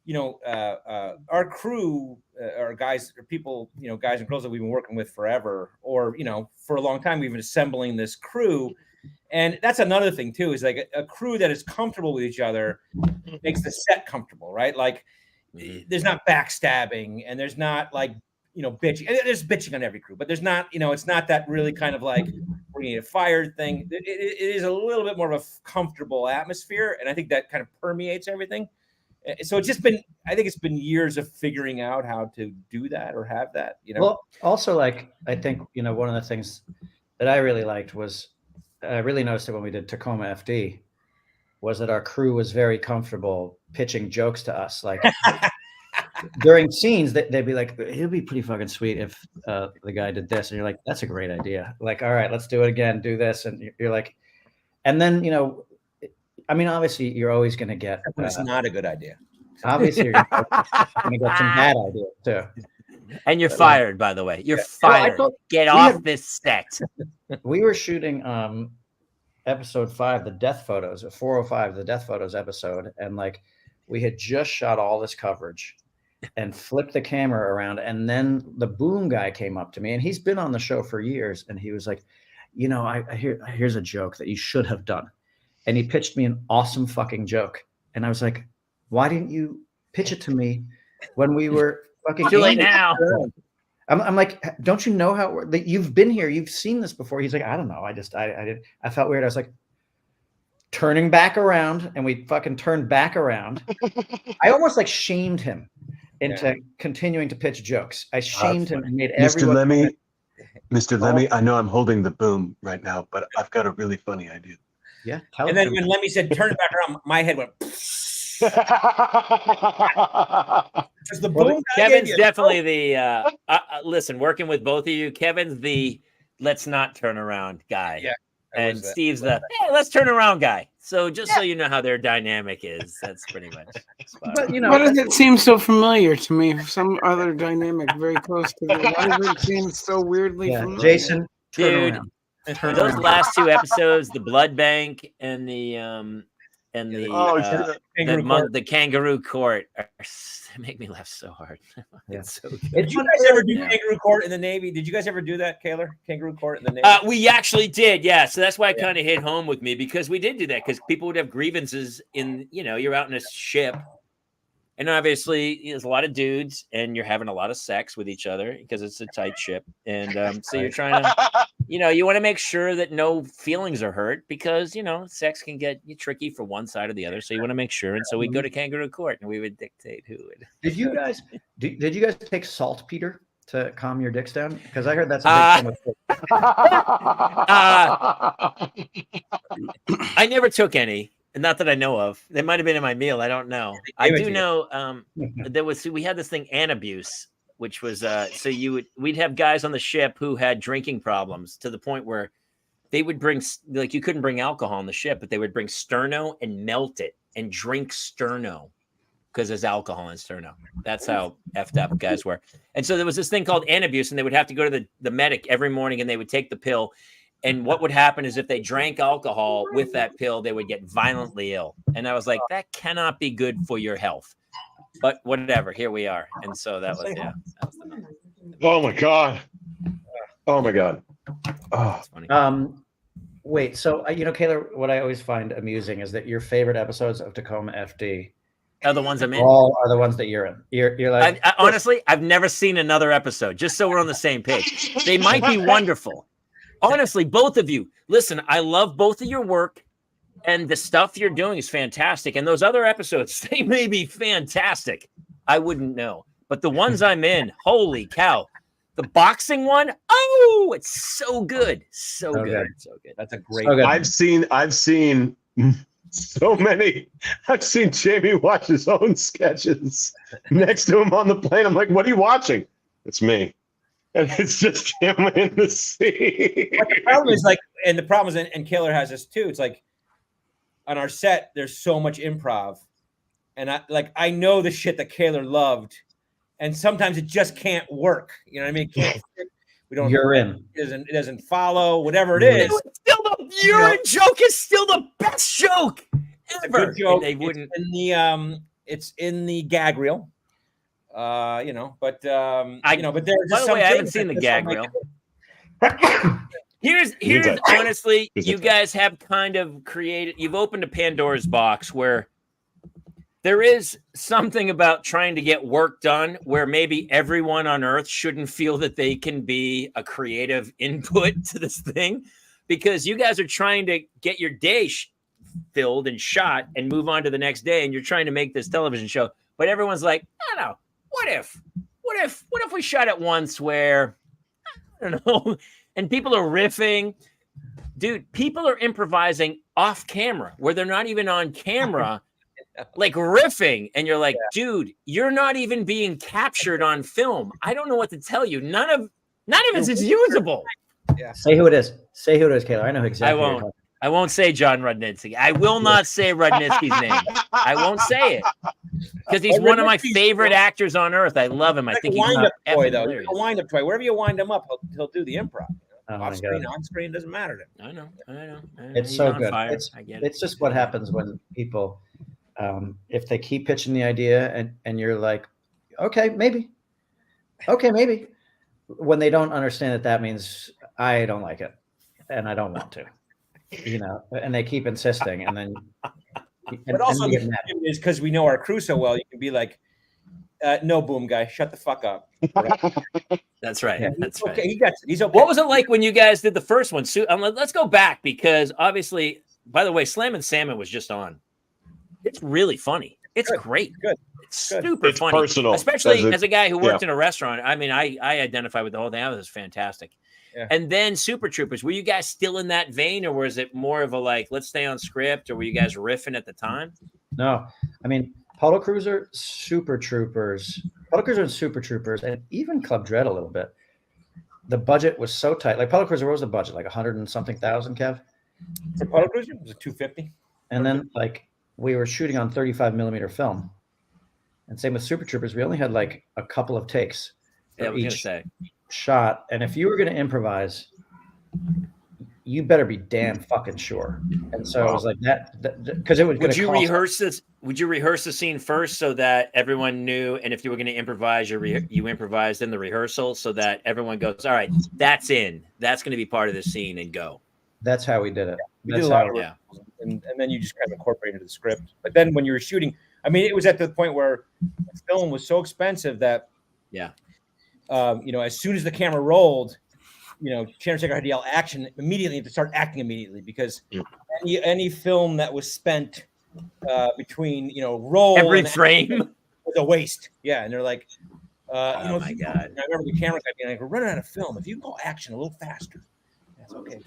our crew, our guys, or people, guys and girls that we've been working with forever, or for a long time, we've been assembling this crew. And that's another thing too, is like a crew that is comfortable with each other makes the set comfortable, right? Like there's not backstabbing, and there's not like, bitching. There's bitching on every crew, but there's not, it's not that really kind of like we're gonna get fired thing. It is a little bit more of a comfortable atmosphere, and I think that kind of permeates everything. So it's just been, I think it's been years of figuring out how to do that or have that, you know. Well, also, like, I think, you know, one of the things that I really liked was, I really noticed it when we did Tacoma FD, was that our crew was very comfortable pitching jokes to us. Like during scenes, they'd be like, it'd be pretty fucking sweet if the guy did this. And you're like, that's a great idea. Like, all right, let's do it again, do this. And you're like, and then, you know, I mean, obviously you're always going to get. It's not a good idea. Obviously you're going to get some bad ideas too. And you're fired, by the way. You're fired. Get off this set. We were shooting episode 5, the death photos, 405, the death photos episode, and like we had just shot all this coverage and flipped the camera around, and then the boom guy came up to me, and he's been on the show for years, and he was like, you know, here's a joke that you should have done, and he pitched me an awesome fucking joke, and I was like, why didn't you pitch it to me when we were fucking too late now? I'm like, don't you know how you've been here? You've seen this before. He's like, I don't know. I felt weird. I was like, turning back around, and we fucking turned back around. I almost like shamed him into continuing to pitch jokes. I shamed him and made everyone. Mr. Lemme, I know I'm holding the boom right now, but I've got a really funny idea. Yeah. And then when Lemmy said, turn it back around, my head went. The boom Kevin's definitely the listen, working with both of you, Kevin's the let's not turn around guy. Yeah. And Steve's the hey, let's turn around guy. So just so you know how their dynamic is, that's pretty much but you know, why does it seem so familiar to me? Some other dynamic very close to it. Why does it seem so weirdly familiar? Jason, dude, those last 2 episodes, the blood bank and the the kangaroo court they make me laugh so hard. It's so good. Did you guys ever do kangaroo court in the Navy? Did you guys ever do that, Kaylor? Kangaroo court in the Navy? We actually did, yeah. So that's why it kind of hit home with me, because we did do that, because people would have grievances in, you know, you're out in a ship, and obviously there's a lot of dudes, and you're having a lot of sex with each other because it's a tight ship, and so you're trying to, you know, you want to make sure that no feelings are hurt, because, you know, sex can get tricky for one side or the other. So you want to make sure. And so we go to kangaroo court, and we would dictate who would. Did you guys take saltpeter to calm your dicks down? Because I heard that's a big thing. I never took any. Not that I know of. They might have been in my meal. I don't know. I do know we had this thing, anabuse, which was we'd have guys on the ship who had drinking problems to the point where they would bring, like, you couldn't bring alcohol on the ship, but they would bring sterno and melt it and drink sterno because there's alcohol in sterno. That's how effed up guys were. And so there was this thing called anabuse, and they would have to go to the medic every morning, and they would take the pill. And what would happen is if they drank alcohol with that pill, they would get violently ill. And I was like, that cannot be good for your health. But whatever, here we are. And so that was, that was the number. Oh my God. Oh my God. Oh. Funny. Wait, so, you know, Kaylor, what I always find amusing is that your favorite episodes of Tacoma FD are the ones I'm in. All are the ones that you're in. You're like, I honestly, I've never seen another episode, just so we're on the same page. They might be wonderful. Honestly, both of you, listen, I love both of your work, and the stuff you're doing is fantastic. And those other episodes, they may be fantastic. I wouldn't know. But the ones I'm in, holy cow. The boxing one, oh, it's so good. So good. So good. That's a great one. I've seen so many. I've seen Jamie watch his own sketches next to him on the plane. I'm like, what are you watching? It's me. And it's just him in the sea. But the problem is, like, and the problem is, and Kaylor has this too. It's like on our set, there's so much improv, and I know the shit that Kaylor loved, and sometimes it just can't work. You know what I mean? We don't. You're in. It doesn't follow. Whatever it is. Still the urine joke is still the best joke ever. Joke. They wouldn't. It's in the gag reel. You know, but but there's by the way, I haven't seen the gag reel. Here's honestly, you guys have kind of created, you've opened a Pandora's box where there is something about trying to get work done where maybe everyone on earth shouldn't feel that they can be a creative input to this thing, because you guys are trying to get your day filled and shot and move on to the next day, and you're trying to make this television show, but everyone's like, I don't know, what if we shot it once where, I don't know, and people are riffing. Dude, people are improvising off camera where they're not even on camera, like riffing. And you're like, dude, you're not even being captured on film. I don't know what to tell you. None of it is usable. Yeah. Say who it is. Say who it is, Kayla. I know exactly. I won't say John Rudnitsky. I will not say Rudnitsky's name. I won't say it because he's one of my favorite actors on earth. I love him. I think he's wind-up toy, though. hilarious. He's a wind-up toy. Wherever you wind him up, he'll do the improv. Oh Off screen, on screen, doesn't matter to him. I know. It's He's so on good. fire. It's, I get it's just what happens when people, if they keep pitching the idea and you're like, okay, maybe. When they don't understand that means I don't like it and I don't want to, and they keep insisting and then. But also, is because we know our crew so well, you can be like, no, boom guy, shut the fuck up. That's right. Yeah, That's okay. right. He gets it. He's okay. What was it like when you guys did the first one? Let's go back because obviously, by the way, Slam and Salmon was just on. It's really funny. It's great. Good. It's super It's funny. personal. Especially as a guy who worked in a restaurant. I mean, I identify with the whole thing. That was fantastic. Yeah. And then Super Troopers, were you guys still in that vein or was it more of a like, let's stay on script, or were you guys riffing at the time? No, I mean, Puddle Cruiser, Super Troopers, and even Club Dread a little bit. The budget was so tight. Like Puddle Cruiser, what was the budget? Like 100 and something thousand, Kev? For Puddle Cruiser, it was a 250. And then like we were shooting on 35 millimeter film. And same with Super Troopers, we only had like a couple of takes Yeah, I for was gonna each say. shot. And if you were going to improvise, you better be damn fucking sure. And so it was like that because it was. Would you rehearse this? Would you rehearse the scene first so that everyone knew? And if you were going to improvise, you improvised in the rehearsal so that everyone goes, all right, that's in. That's going to be part of the scene and go. That's how we did it. We did a lot of and then you just kind of incorporated the script. But then when you were shooting, I mean, it was at the point where the film was so expensive that, as soon as the camera rolled, Channing Tatum had to yell action immediately to start acting immediately because any film that was spent between roll every and frame was a waste. Yeah, and they're like, oh my God! I remember the camera guy being like, "We're running out of film. If you go action a little faster, that's okay."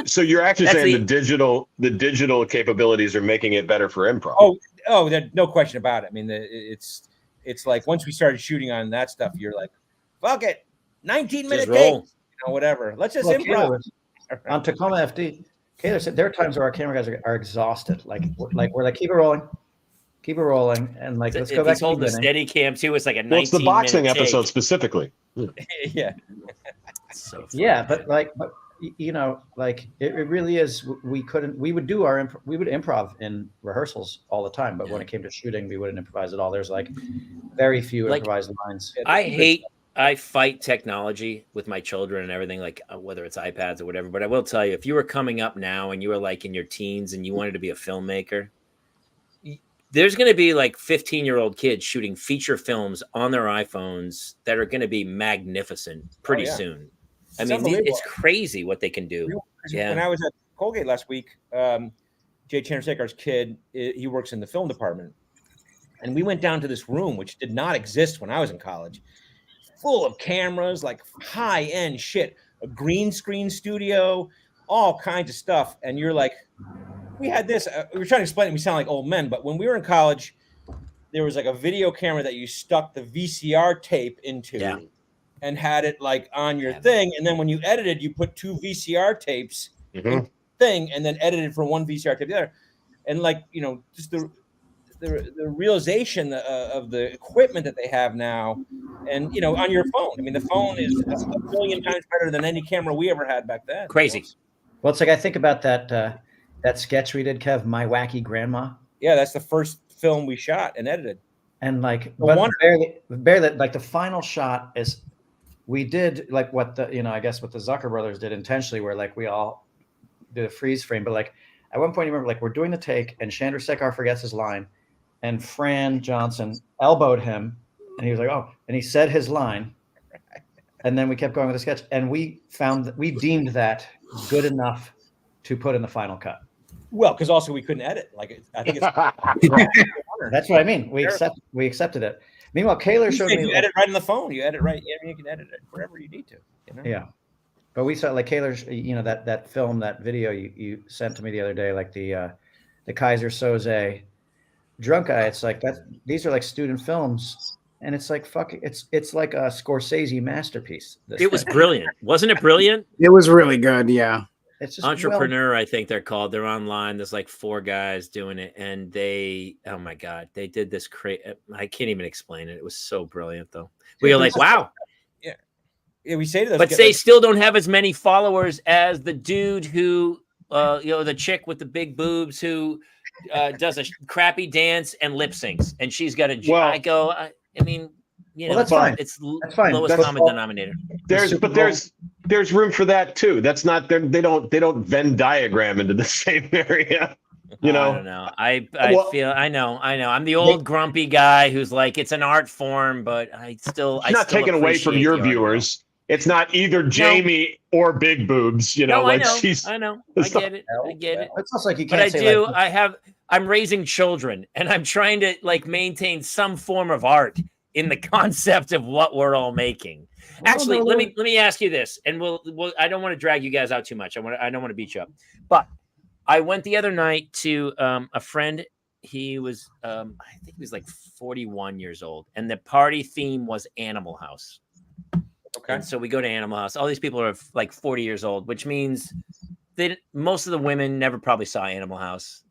So you're actually saying the digital capabilities are making it better for improv? Oh, no question about it. I mean, it's like once we started shooting on that stuff, you're like, "Fuck it, 19-minute takes." Whatever. Let's just improv. On Tacoma FD, Kayla said there are times where our camera guys are exhausted. Like we're like, keep it rolling, and like let's go back. He's holding a steady cam too. It's like a 19-minute Well, it's the boxing take. episode specifically. Yeah. So yeah, but it really is. We would improv in rehearsals all the time, but when it came to shooting, we wouldn't improvise at all. There's like very few improvised lines. I fight technology with my children and everything, like whether it's iPads or whatever. But I will tell you, if you were coming up now and you were like in your teens and you wanted to be a filmmaker, there's going to be like 15-year-old kids shooting feature films on their iPhones that are going to be magnificent pretty soon. I mean, it's crazy what they can do. Yeah. When I was at Colgate last week, Jay Chandrasekhar's kid, he works in the film department. And we went down to this room, which did not exist when I was in college. Full of cameras, like high-end shit, a green screen studio, all kinds of stuff. And you're like, we had this. We were trying to explain it. We sound like old men, but when we were in college, there was like a video camera that you stuck the VCR tape into and had it like on your thing. And then when you edited, you put two VCR tapes in the thing and then edited from one VCR tape to the other. And like, just the realization of the equipment that they have now and on your phone. I mean, the phone is a billion times better than any camera we ever had back then. Crazy. Well, it's like I think about that sketch we did, Kev, My Wacky Grandma. Yeah, that's the first film we shot and edited. And like barely like the final shot is we did like what I guess what the Zucker brothers did intentionally, where like we all did a freeze frame, but like at one point you remember like we're doing the take and Chandrasekhar forgets his line. And Fran Johnson elbowed him, and he was like, "Oh!" And he said his line, and then we kept going with the sketch, and we deemed that good enough to put in the final cut. Well, because also we couldn't edit. Like I think it's. That's what I mean. We accepted it. Meanwhile, Kaler showed me. You edit right on the phone. You edit right. I mean, you can edit it wherever you need to. You know? Yeah, but we saw like Kaler's. You know that film, that video you sent to me the other day, like the Kaiser Soze Drunk Eye. It's like that. These are like student films, and it's like it's like a Scorsese masterpiece. It was brilliant, wasn't it? Brilliant. It was really good. Yeah. It's just Entrepreneur, I think they're called. They're online. There's like 4 guys doing it, and oh my god, they did this I can't even explain it. It was so brilliant, though. We were like, wow. Yeah, we say to those, but they still don't have as many followers as the dude who, the chick with the big boobs who does a crappy dance and lip syncs, and she's got a. Well, I mean. You know, that's fine. It's that's fine. Lowest common denominator. There's room for that too. That's not they don't Venn diagram into the same area. You know. I don't know. I know. I'm the old grumpy guy who's like, it's an art form, but it's not taken away from your viewers. It's not either Jamie or big boobs. You know, no, like I know. I get it. It's also like you but can't. I do. I'm raising children, and I'm trying to like maintain some form of art in the concept of what we're all making. Actually, let me ask you this, and we'll I don't want to drag you guys out too much. I don't want to beat you up, but I went the other night to a friend. He was I think he was like 41 years old, and the party theme was Animal House. Okay, and so we go to Animal House. All these people are like 40 years old, which means most of the women never probably saw Animal House.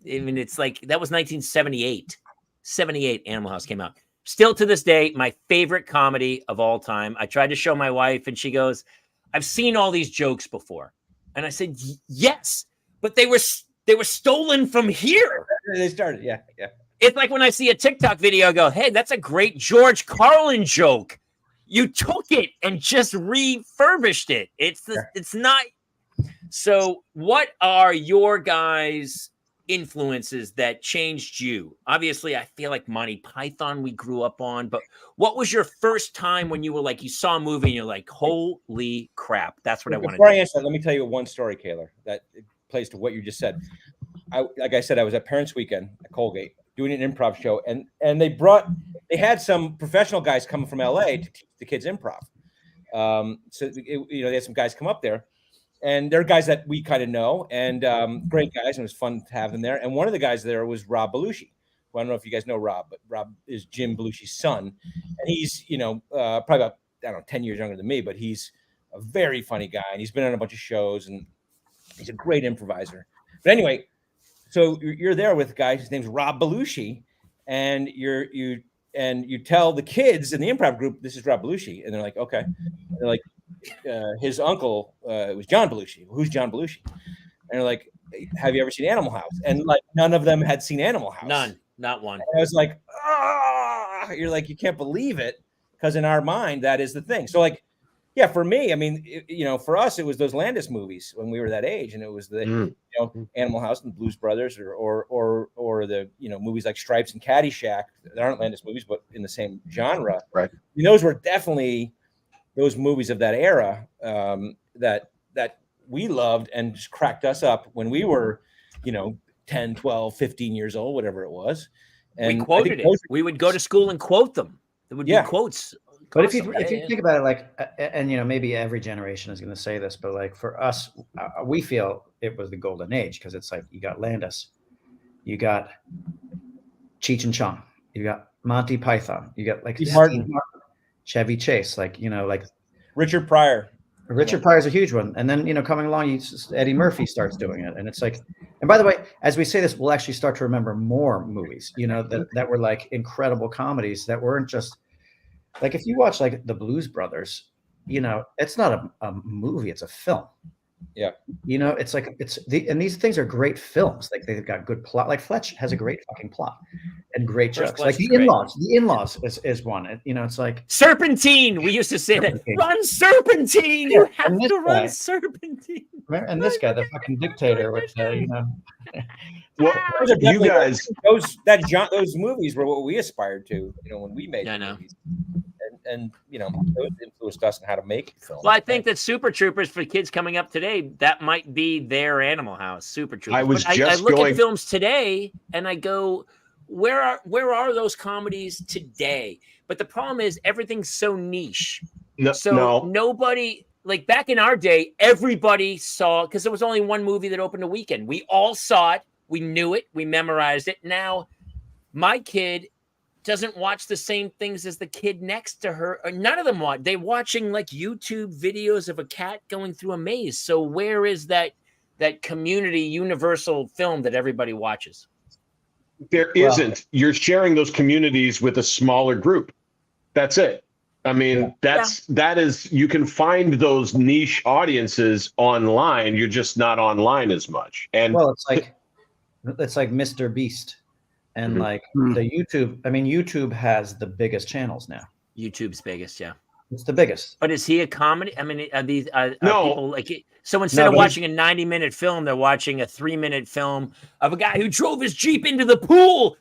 It's like that was 1978. 78 Animal House came out. Still to this day, my favorite comedy of all time. I tried to show my wife, and she goes, "I've seen all these jokes before," and I said, "Yes, but they were stolen from here." They started, yeah. It's like when I see a TikTok video, I go, "Hey, that's a great George Carlin joke. You took it and just refurbished it. It's not." So, what are your guys' influences that changed you? Obviously, I feel like Monty Python we grew up on, but what was your first time when you were like, you saw a movie and you're like, holy crap, that's what I want to do? Before I answer that, let me tell you one story, Kaler, that plays to what you just said. Like I said, I was at Parents Weekend at Colgate doing an improv show, and they had some professional guys coming from LA to teach the kids improv. So they had some guys come up there. And they're guys that we kind of know, and great guys, and it was fun to have them there. And one of the guys there was Rob Belushi. Well, I don't know if you guys know Rob, but Rob is Jim Belushi's son, and he's probably about 10 years younger than me, but he's a very funny guy, and he's been on a bunch of shows, and he's a great improviser. But anyway, so you're there with a guy whose name's Rob Belushi, and you tell the kids in the improv group, this is Rob Belushi, and they're like, okay, and they're like. His uncle was John Belushi. Who's John Belushi? And they're like, have you ever seen Animal House? And like none of them had seen Animal House. None, not one. And I was like, you're like, you can't believe it, because in our mind that is the thing. So like, yeah, for me, I mean, for us it was those Landis movies when we were that age, and it was the Animal House and Blues Brothers, or the movies like Stripes and Caddyshack. They aren't Landis movies, but in the same genre. Right. I mean, those were definitely those movies of that era that we loved and just cracked us up when we were, 10, 12, 15 years old, whatever it was. And we quoted it. We would go to school and quote them. There would be quotes. But if you think about it, like, and maybe every generation is going to say this, but like for us, we feel it was the golden age, because it's like you got Landis, you got Cheech and Chong, you got Monty Python, you got like Martin. Chevy Chase, like Richard Pryor. Richard Pryor's a huge one, and then coming along, Eddie Murphy starts doing it, and it's like. And by the way, as we say this, we'll actually start to remember more movies, that were like incredible comedies that weren't just like, if you watch like the Blues Brothers, it's not a movie, it's a film. Yeah. It's like and these things are great films. Like they've got good plot. Like Fletch has a great fucking plot and great jokes. Like The In-Laws is one. It's like Serpentine. We used to say that. Run Serpentine. You have to run Serpentine. And this guy, the fucking dictator, which Well, you guys, those movies were what we aspired to, when we made movies. you know, those influenced us on how to make film. Well, I think that Super Troopers for kids coming up today, that might be their Animal House, Super Troopers. I look at films today and I go, where are those comedies today? But the problem is everything's so niche. Nobody, like back in our day, everybody saw, because there was only one movie that opened a weekend. We all saw it. We knew it. We memorized it. Now, my kid doesn't watch the same things as the kid next to her. None of them watch. They're watching like YouTube videos of a cat going through a maze. So where is that community universal film that everybody watches? There isn't. You're sharing those communities with a smaller group. That's it. I mean, that is, you can find those niche audiences online. You're just not online as much. And well, it's like Mr. Beast. And like the YouTube, I mean, YouTube has the biggest channels now. YouTube's biggest, yeah. It's the biggest. But is he a comedy? I mean, are no. People like, so instead of watching a 90-minute film, they're watching a 3-minute film of a guy who drove his Jeep into the pool.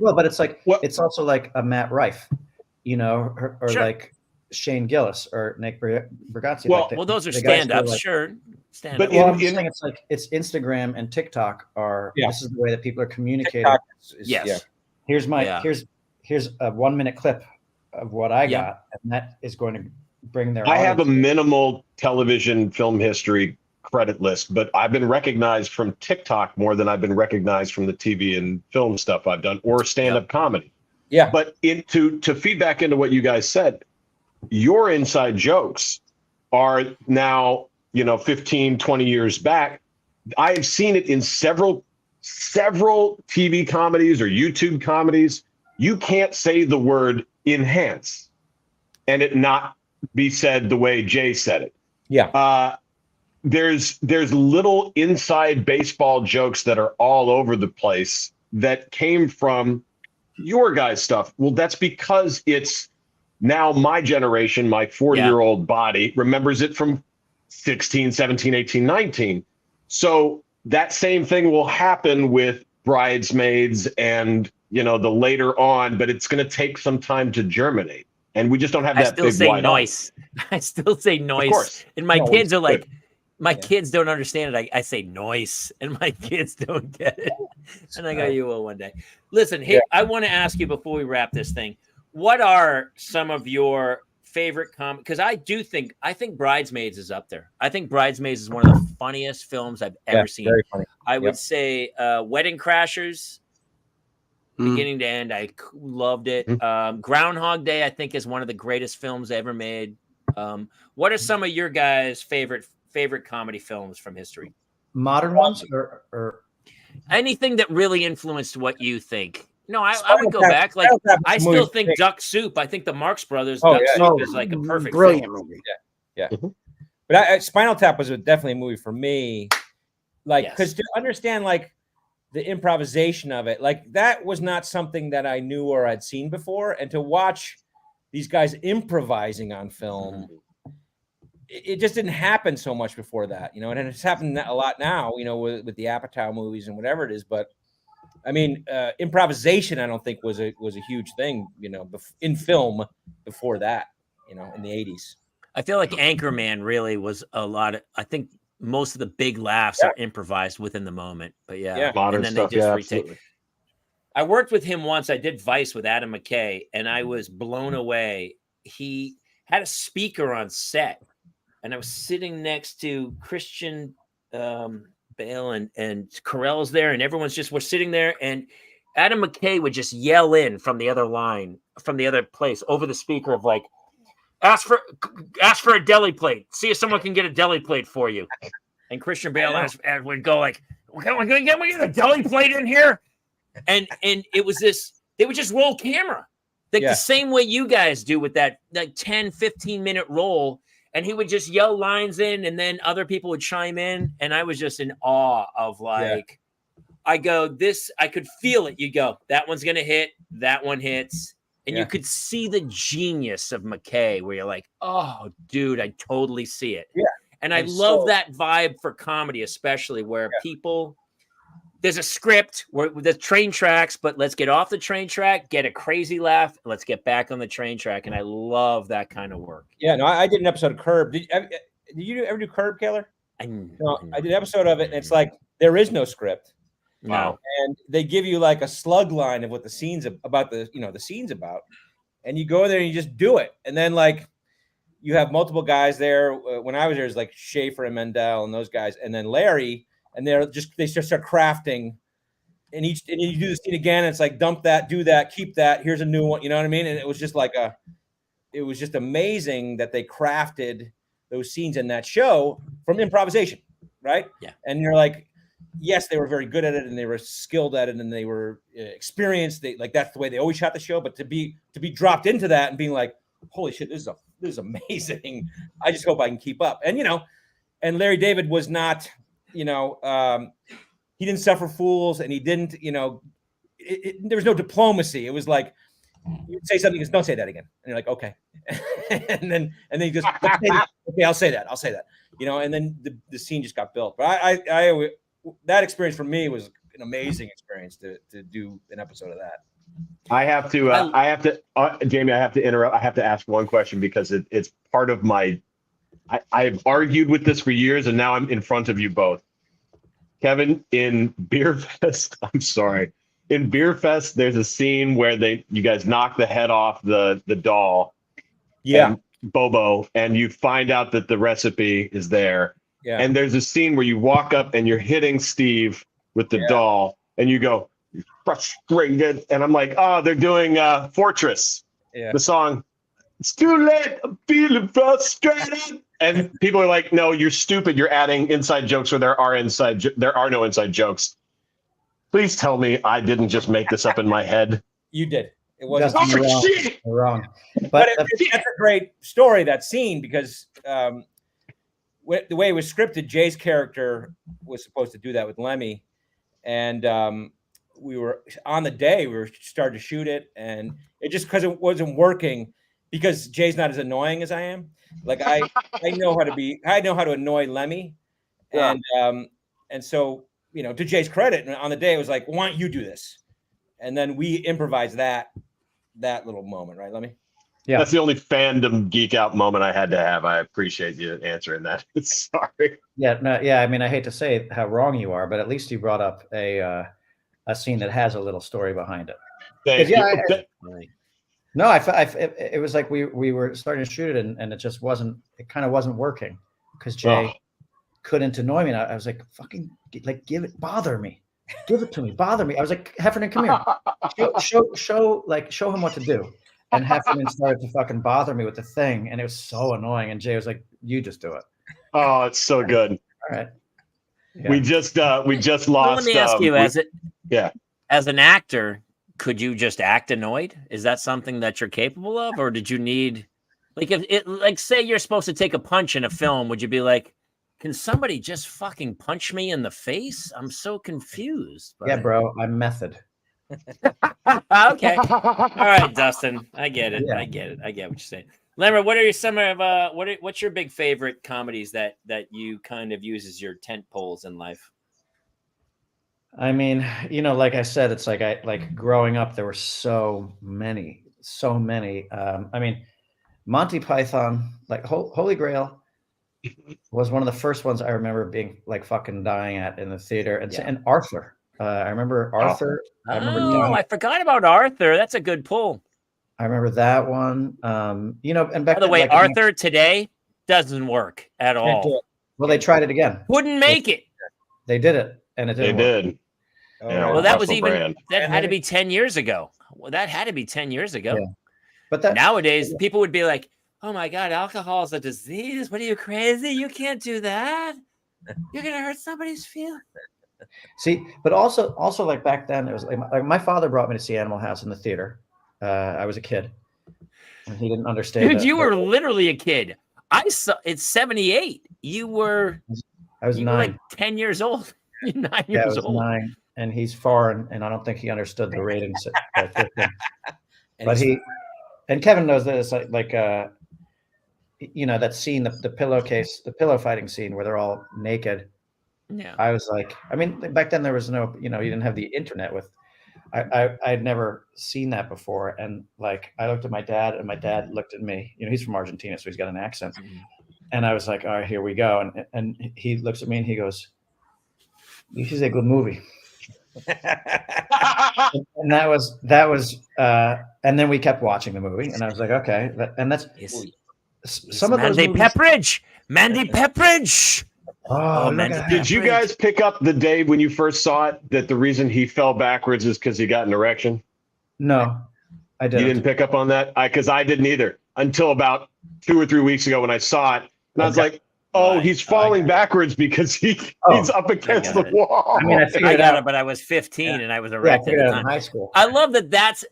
Well, but it's like, it's also like a Matt Rife, you know, or like Shane Gillis or Nick Brigazzi. Well, those are stand-ups, sure. But I'm saying it's like it's Instagram and TikTok are this is the way that people are communicating. Here's my here's a 1-minute clip of what I got, and that is going to bring their. I have a minimal television film history credit list, but I've been recognized from TikTok more than I've been recognized from the TV and film stuff I've done or stand-up comedy. Yeah. But to feedback into what you guys said, your inside jokes are now, 15, 20 years back. I've seen it in several TV comedies or YouTube comedies. You can't say the word enhance and it not be said the way Jay said it. Yeah. There's little inside baseball jokes that are all over the place that came from your guys' stuff. Well, that's because it's now my generation, my 40-year-old body remembers it from 16, 17, 18, 19. So that same thing will happen with Bridesmaids and, the later on, but it's going to take some time to germinate. And we just don't have that big wide noise. I still say noise. Of course. And my kids are like, kids don't understand it. I say noise and my kids don't get it. And I go, you will one day. Listen, here, I want to ask you before we wrap this thing, what are some of your favorite because I think Bridesmaids is up there. I think Bridesmaids is one of the funniest films I've ever seen. Very funny. I would say Wedding Crashers, beginning to end, I loved it. Groundhog Day, I think, is one of the greatest films ever made. What are some of your guys' favorite comedy films from history? Modern ones or anything that really influenced what you think? No, I would go back. Like, I still think Duck Soup. I think the Marx Brothers Duck Soup is like a perfect brilliant film. movie. Yeah. But Spinal Tap was definitely a movie for me. Like, because to understand like the improvisation of it, like that was not something that I knew or I'd seen before, and to watch these guys improvising on film, it just didn't happen so much before that, and it's happened a lot now, with the Apatow movies and whatever it is, but. I mean, improvisation, I don't think was a huge thing, in film before that, in the 80s. I feel like Anchorman really was a lot of, I think most of the big laughs are improvised within the moment, but modern and then stuff, they just retake. I worked with him once. I did Vice with Adam McKay, and I was blown away. He had a speaker on set, and I was sitting next to Christian Bale and Carell's there, and we're sitting there, and Adam McKay would just yell in from the other place over the speaker of like, ask for a deli plate. See if someone can get a deli plate for you. And Christian Bale would go like, can we get a deli plate in here? And it was this, they would just roll camera. Like the same way you guys do with that 10, 15-minute roll. And he would just yell lines in, and then other people would chime in. And I was just in awe of like, I could feel it. You go, that one's going to hit. That one hits. And you could see the genius of McKay where you're like, oh, dude, I totally see it. Yeah. And I love that vibe for comedy, especially where people there's a script where the train tracks, but let's get off the train track, get a crazy laugh, let's get back on the train track. And I love that kind of work. Yeah, no, I did an episode of Curb. Did you ever do Curb, Kaler? No, I did an episode of it, and it's like there is no script. No. And they give you like a slug line of what the scene's about, the scene's about, and you go there and you just do it. And then like you have multiple guys there. When I was there, it was like Schaefer and Mendel and those guys, and then Larry, and they start crafting. And you do the scene again, and it's like dump that, do that, keep that. Here's a new one. You know what I mean? And it was just like it was just amazing that they crafted those scenes in that show from improvisation, right? Yeah. And you're like, yes, they were very good at it, and they were skilled at it, and they were experienced. That's the way they always shot the show. But to be dropped into that and being like, holy shit, this is amazing. I just hope I can keep up. And and Larry David was not, he didn't suffer fools, and he didn't, there was no diplomacy. It was like, you say something, don't say that again. And you're like, okay. and then you just, okay, I'll say that. And then the scene just got built. But I that experience for me was an amazing experience to do an episode of that. I have to, Jamie, I have to interrupt. I have to ask one question because it's part of I've argued with this for years, and now I'm in front of you both. Kevin, in Beer Fest, I'm sorry. In Beer Fest, there's a scene where you guys knock the head off the doll. Yeah. Bobo, and you find out that the recipe is there. Yeah. And there's a scene where you walk up and you're hitting Steve with the doll, and you go, "You're frustrated." And I'm like, oh, they're doing Fortress. Yeah. The song, "It's too late, I'm feeling frustrated." And people are like, no, you're stupid. You're adding inside jokes where there are no inside jokes. Please tell me I didn't just make this up in my head. You did. It wasn't wrong. But that's a great story, that scene, because the way it was scripted, Jay's character was supposed to do that with Lemmy. And we were on the day, we were starting to shoot it. And it just, because it wasn't working, because Jay's not as annoying as I am. Like I know how to annoy Lemmy. Yeah. And so, to Jay's credit, on the day, it was like, why don't you do this? And then we improvised that little moment, right, Lemmy? Yeah. That's the only fandom geek out moment I had to have. I appreciate you answering that. Sorry. Yeah. No, yeah. I mean, I hate to say how wrong you are, but at least you brought up a scene that has a little story behind it. Thank you. No, it was like we were starting to shoot it, and it just wasn't. It kind of wasn't working because Jay couldn't annoy me. And I was like, "Fucking, like, give it, bother me, give it to me, bother me." I was like, "Heffernan, come here, show him what to do." And Heffernan started to fucking bother me with the thing, and it was so annoying. And Jay was like, "You just do it." Oh, it's so good. All right. Yeah. We just lost. Well, let me ask you, as an actor, could you just act annoyed? Is that something that you're capable of, or did you need, say you're supposed to take a punch in a film, would you be like, can somebody just fucking punch me in the face? I'm so confused. Yeah, bro, I'm method. Okay. All right, Dustin. I get it. Yeah. I get what you're saying. Lemmer, what are what's your big favorite comedies that you kind of use as your tent poles in life? I mean, like I said, it's like growing up, there were so many. I mean, Monty Python, like Holy Grail was one of the first ones I remember being like fucking dying at in the theater. And Arthur. I remember Arthur. I forgot about Arthur. That's a good pull. I remember that one. And back by the way, Arthur today doesn't work at all. Well, they tried it again. Wouldn't make it. They did it, and it didn't work. They did. Yeah, well, that had to be 10 years ago. Yeah. But nowadays, people would be like, "Oh my God, alcohol is a disease. What are you, crazy? You can't do that. You're gonna hurt somebody's feelings." See, but also like back then, it was like my father brought me to see Animal House in the theater. I was a kid, and he didn't understand. Dude, you were literally a kid. It's 78. I was 9. Were like 10 years old. You're 9 years old. 9. And he's foreign, and I don't think he understood the ratings. But Kevin knows that it's like that scene, the pillow fighting scene where they're all naked. Yeah. I was like, I mean, back then there was no, you didn't have the internet with. I'd never seen that before, and like I looked at my dad, and my dad looked at me. He's from Argentina, so he's got an accent. And I was like, all right, here we go. And he looks at me and he goes, "This is a good movie." And that was, and then we kept watching the movie, and I was like, okay, and that's some of those movies. Mandy Pepperidge. Oh, did you guys pick up the day when you first saw it that the reason he fell backwards is because he got an erection? No, I didn't. You didn't pick up on that? Because I didn't either until about 2 or 3 weeks ago when I saw it. And I was like, oh, he's falling backwards because he's up against the wall. I mean, I got it, but I was 15 and I was erect at the time. In high school. I love that. That's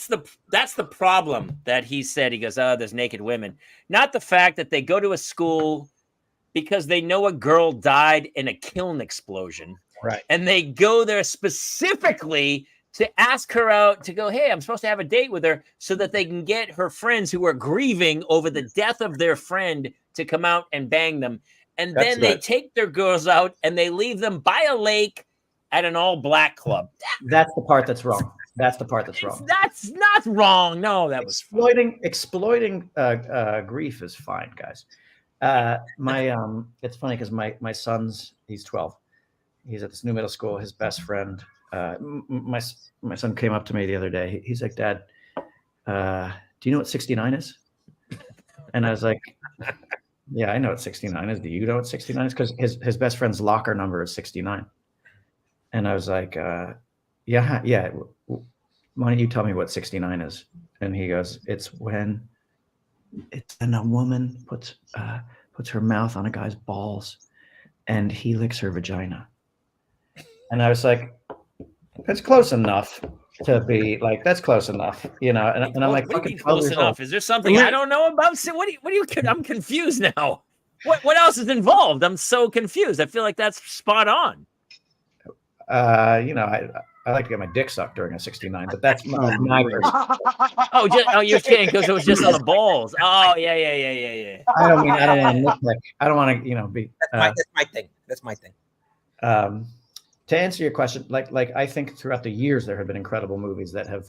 the problem that he said. He goes, oh, there's naked women. Not the fact that they go to a school because they know a girl died in a kiln explosion. Right. And they go there specifically to ask her out to go, hey, I'm supposed to have a date with her so that they can get her friends who are grieving over the death of their friend to come out and bang them. And then they take their girls out and they leave them by a lake at an all-black club. That's the part that's wrong. That's the part that's wrong. That's not wrong. No, that was exploiting grief is fine, guys. It's funny because my son's, he's 12. He's at this new middle school. His best friend, my son came up to me the other day. He's like, Dad, do you know what 69 is? And I was like, yeah, I know what 69 is. Do you know what 69 is? Because his best friend's locker number is 69. And I was like, yeah. Why don't you tell me what 69 is? And he goes, it's when a woman puts her mouth on a guy's balls and he licks her vagina. And I was like, that's close enough to be like, that's close enough, And I'm like, what do you mean close enough? Is there something I don't know about? What do you, I'm confused now. What else is involved? I'm so confused. I feel like that's spot on. I like to get my dick sucked during a 69, but that's my version. You're saying because it was just on the balls. Oh, yeah. I don't want to be. That's my thing. That's my thing. To answer your question, like I think throughout the years there have been incredible movies that have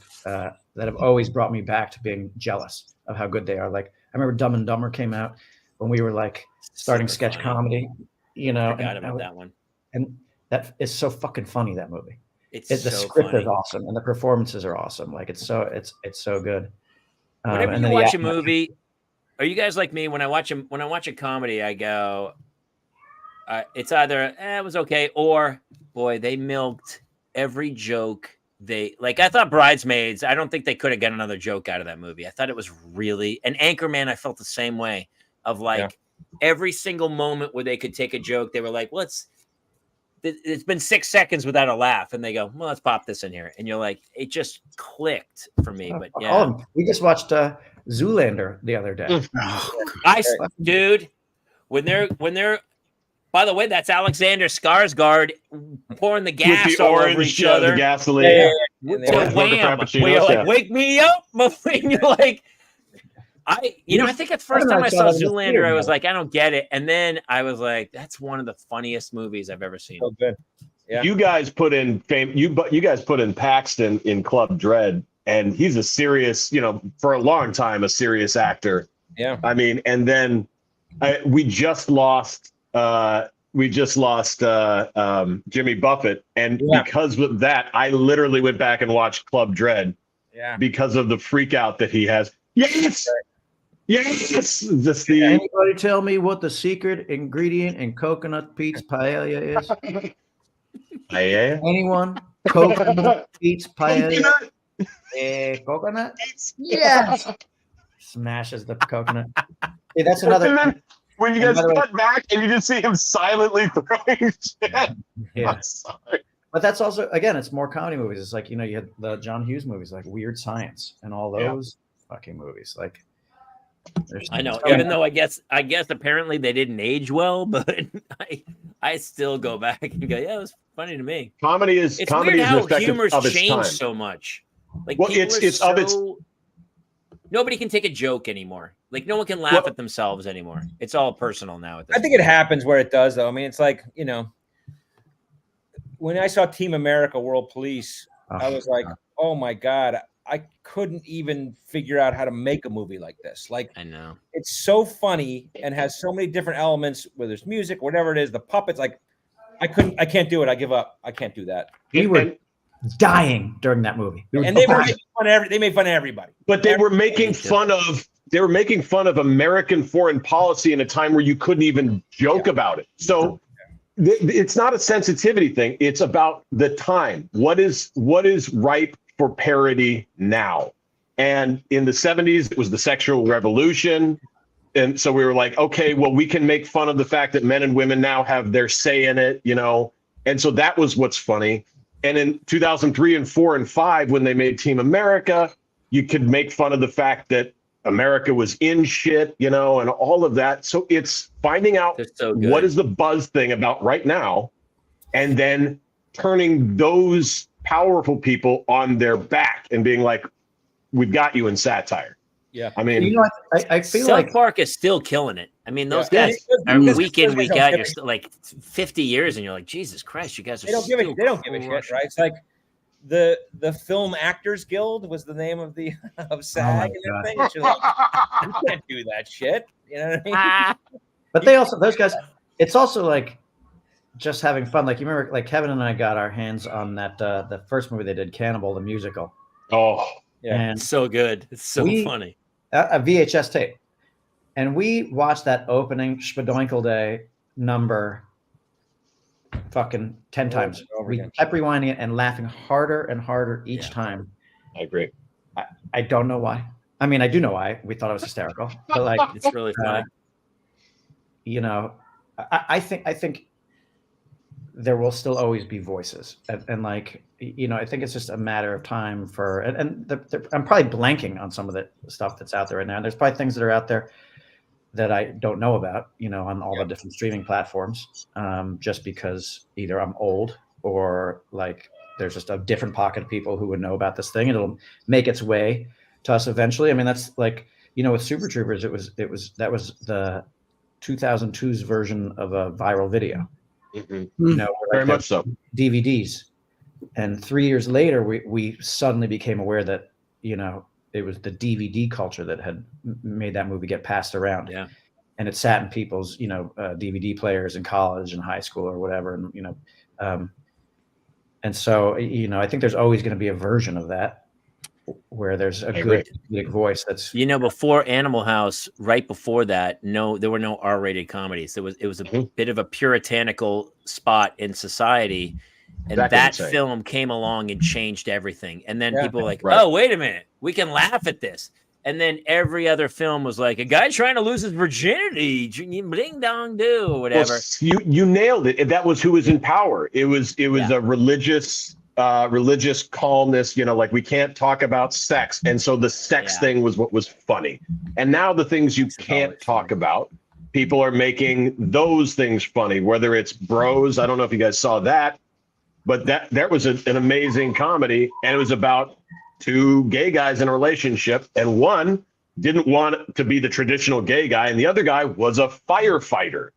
always brought me back to being jealous of how good they are. Like I remember Dumb and Dumber came out when we were like starting sketch comedy. I forgot about that one. And that is so fucking funny, that movie. The so script is awesome and the performances are awesome. Like it's so good. Whenever you watch a movie, are you guys like me? When I watch a comedy, I go, it's either it was okay or boy, they milked every joke. I thought Bridesmaids. I don't think they could have got another joke out of that movie. I thought it was really an Anchorman. I felt the same way of every single moment where they could take a joke. They were like, it's been 6 seconds without a laugh. And they go, well, let's pop this in here. And you're like, it just clicked for me. But yeah, we just watched Zoolander the other day. Dude, when they're, by the way, that's Alexander Skarsgård pouring the gas with the all orange, over each other. The gasoline. Wham! Where you're like, wake me up. And you're like, I think the first time I saw Zoolander, I was like, I don't get it. And then I was like, that's one of the funniest movies I've ever seen. So good. Yeah. You guys put in you guys put in Paxton in Club Dread, and he's a serious, for a long time, a serious actor. Yeah. I mean, and then we just lost Jimmy Buffett. And because of that, I literally went back and watched Club Dread because of the freak out that he has. Yes. Yes. Anybody tell me what the secret ingredient in Coconut Pete's paella is? Paella? Anyone? Coconut Pete's paella? Coconut? Yes. Smashes the coconut. Hey, that's another. And then when you guys cut back and you just see him silently throwing shit. Yeah. I'm sorry. But that's also, again, it's more comedy movies. It's like, you had the John Hughes movies, like Weird Science and all those fucking movies. Like, I know, even though I guess apparently they didn't age well, but I still go back and go, yeah, it was funny to me. Comedy is how humor's of its changed time. So much. Like, nobody can take a joke anymore. Like, no one can laugh at themselves anymore. It's all personal now. I think it happens where it does, though. I mean, it's like, when I saw Team America: World Police, I was like, oh my God, I couldn't even figure out how to make a movie like this. Like, I know. It's so funny and has so many different elements, whether it's music, whatever it is, the puppets, like I can't do it. I give up. I can't do that. We were dying during that movie. And they made fun of everybody. But they were making fun of American foreign policy in a time where you couldn't even joke about it. So it's not a sensitivity thing. It's about the time. What is ripe for parody now? And in the 70s, it was the sexual revolution. And so we were like, okay, well, we can make fun of the fact that men and women now have their say in it, you know? And so that was what's funny. And in 2003 and 4 and 5, when they made Team America, you could make fun of the fact that America was in shit, you know, and all of that. So it's finding out what is the buzz thing about right now, and then turning those powerful people on their back and being like, we've got you in satire. Yeah. I mean, you know, I feel South like Park is still killing it. I mean, those guys are week in, week out. You're still like 50 years, and you're like, Jesus Christ, you guys are. They don't give a shit, right? It's like the Film Actors Guild was the name of the of SAG and everything. And you're like, you can't do that shit. You know what I mean? But they also, those guys, it's also like just having fun. Like, you remember, like Kevin and I got our hands on that the first movie they did, Cannibal the musical. Oh, yeah, and it's so good. It's so funny. A VHS tape, and we watched that opening Spadoinkle Day number fucking 10 times. We kept rewinding it and laughing harder and harder each time. I agree. I don't know why. I mean, I do know why. We thought it was hysterical, but like, it's really funny. You know, I think there will still always be voices, and like, you know, I think it's just a matter of time for, and I'm probably blanking on some of the stuff that's out there right now. There's probably things that are out there that I don't know about, you know, on all the different streaming platforms, just because either I'm old or like there's just a different pocket of people who would know about this thing, and it'll make its way to us eventually. I mean, that's like, you know, with Super Troopers, that was the 2002's version of a viral video. Mm-hmm. You know, very much so. DVDs, and 3 years later, we suddenly became aware that, you know, it was the DVD culture that had made that movie get passed around. Yeah, and it sat in people's, you know, DVD players in college and high school or whatever, and you know, and so, you know, I think there's always going to be a version of that where there's a good comedic voice. That's, you know, before Animal House, right before that, there were no R-rated comedies. It was a bit of a puritanical spot in society, and that film came along and changed everything. And then people were like, oh, wait a minute, we can laugh at this. And then every other film was like a guy trying to lose his virginity, ding dong do, or whatever. Well, you nailed it. That was who was in power. It was a religious calmness, you know, like we can't talk about sex. And so the sex thing was what was funny. And now the things you can't talk about, people are making those things funny, whether it's Bros. I don't know if you guys saw that, but that was an amazing comedy. And it was about two gay guys in a relationship, and one didn't want to be the traditional gay guy, and the other guy was a firefighter,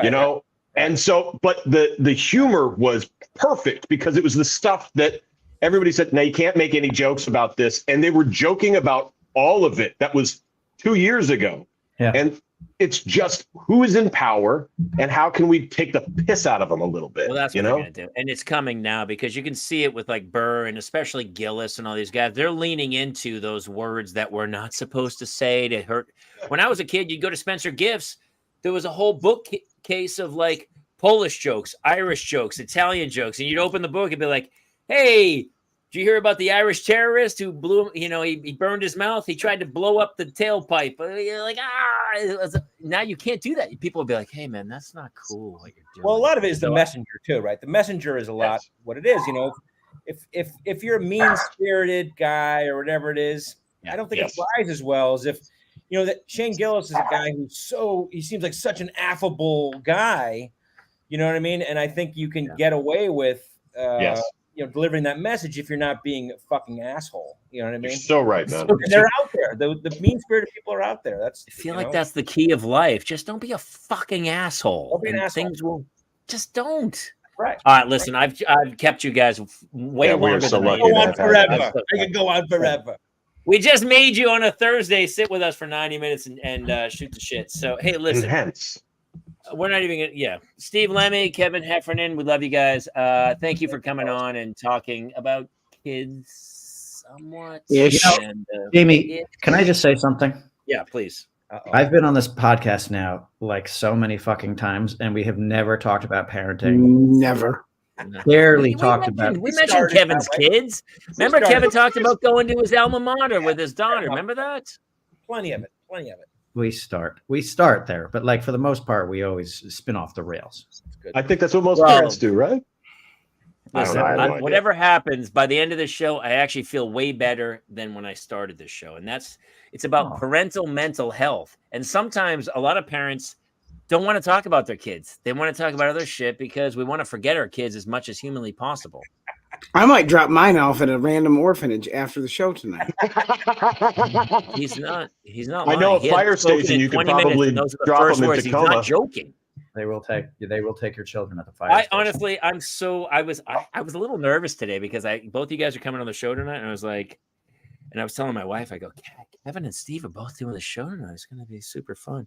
you know? And so, but the humor was perfect because it was the stuff that everybody said, now you can't make any jokes about this. And they were joking about all of it. That was 2 years ago. Yeah. And it's just who is in power and how can we take the piss out of them a little bit? Well, that's what they're going to do. And it's coming now because you can see it with like Burr and especially Gillis and all these guys. They're leaning into those words that we're not supposed to say to hurt. When I was a kid, you'd go to Spencer Gifts. There was a whole bookcase of like Polish jokes, Irish jokes, Italian jokes. And you'd open the book and be like, hey, did you hear about the Irish terrorist who blew, you know, he burned his mouth. He tried to blow up the tailpipe. You're like, now you can't do that. People will be like, hey, man, that's not cool what you're doing. Well, a lot of it is the messenger too, right? The messenger is a lot what it is. You know, if you're a mean-spirited guy or whatever it is, I don't think it flies as well as if, you know, that Shane Gillis is a guy he seems like such an affable guy. You know what I mean? And I think you can get away with, you know, delivering that message if you're not being a fucking asshole. You know what I mean? You're so right, man. They're out there. The mean-spirited people are out there. I feel like that's the key of life. Just don't be a fucking asshole. Don't be an asshole. Things will just don't. Right. All right, listen, I've kept you guys way Yeah, we are longer so than I lucky Go to on have had forever. that. I could go on forever. We just made you on a Thursday sit with us for 90 minutes and shoot the shit. So hey, listen, Intense. we're not even gonna, Steve Lemme, Kevin Heffernan, we love you guys. Thank you for coming on and talking about kids somewhat. Ish. And, Jamie, can I just say something? yeah, please. Uh-oh. I've been on this podcast now like so many fucking times, and we have never talked about parenting. Never. Barely talked about. We mentioned Kevin's kids. Remember, Kevin talked about going to his alma mater with his daughter. Remember that? Plenty of it. Plenty of it. We start there, but like for the most part, we always spin off the rails. It's good. I think that's what most Well, parents do, right? Listen, I have no idea. whatever happens by the end of the show, I actually feel way better than when I started this show. And it's about parental mental health. And sometimes a lot of parents don't want to talk about their kids. They want to talk about other shit because we want to forget our kids as much as humanly possible. I might drop mine off at a random orphanage after the show tonight. He's not I know lying. a fire station you could probably drop them in He's Tacoma. not joking. They will take your children at the fire. I station. honestly, I was a little nervous today because both you guys are coming on the show tonight, and I was telling my wife, I go, Kevin and Steve are both doing the show tonight. It's going to be super fun.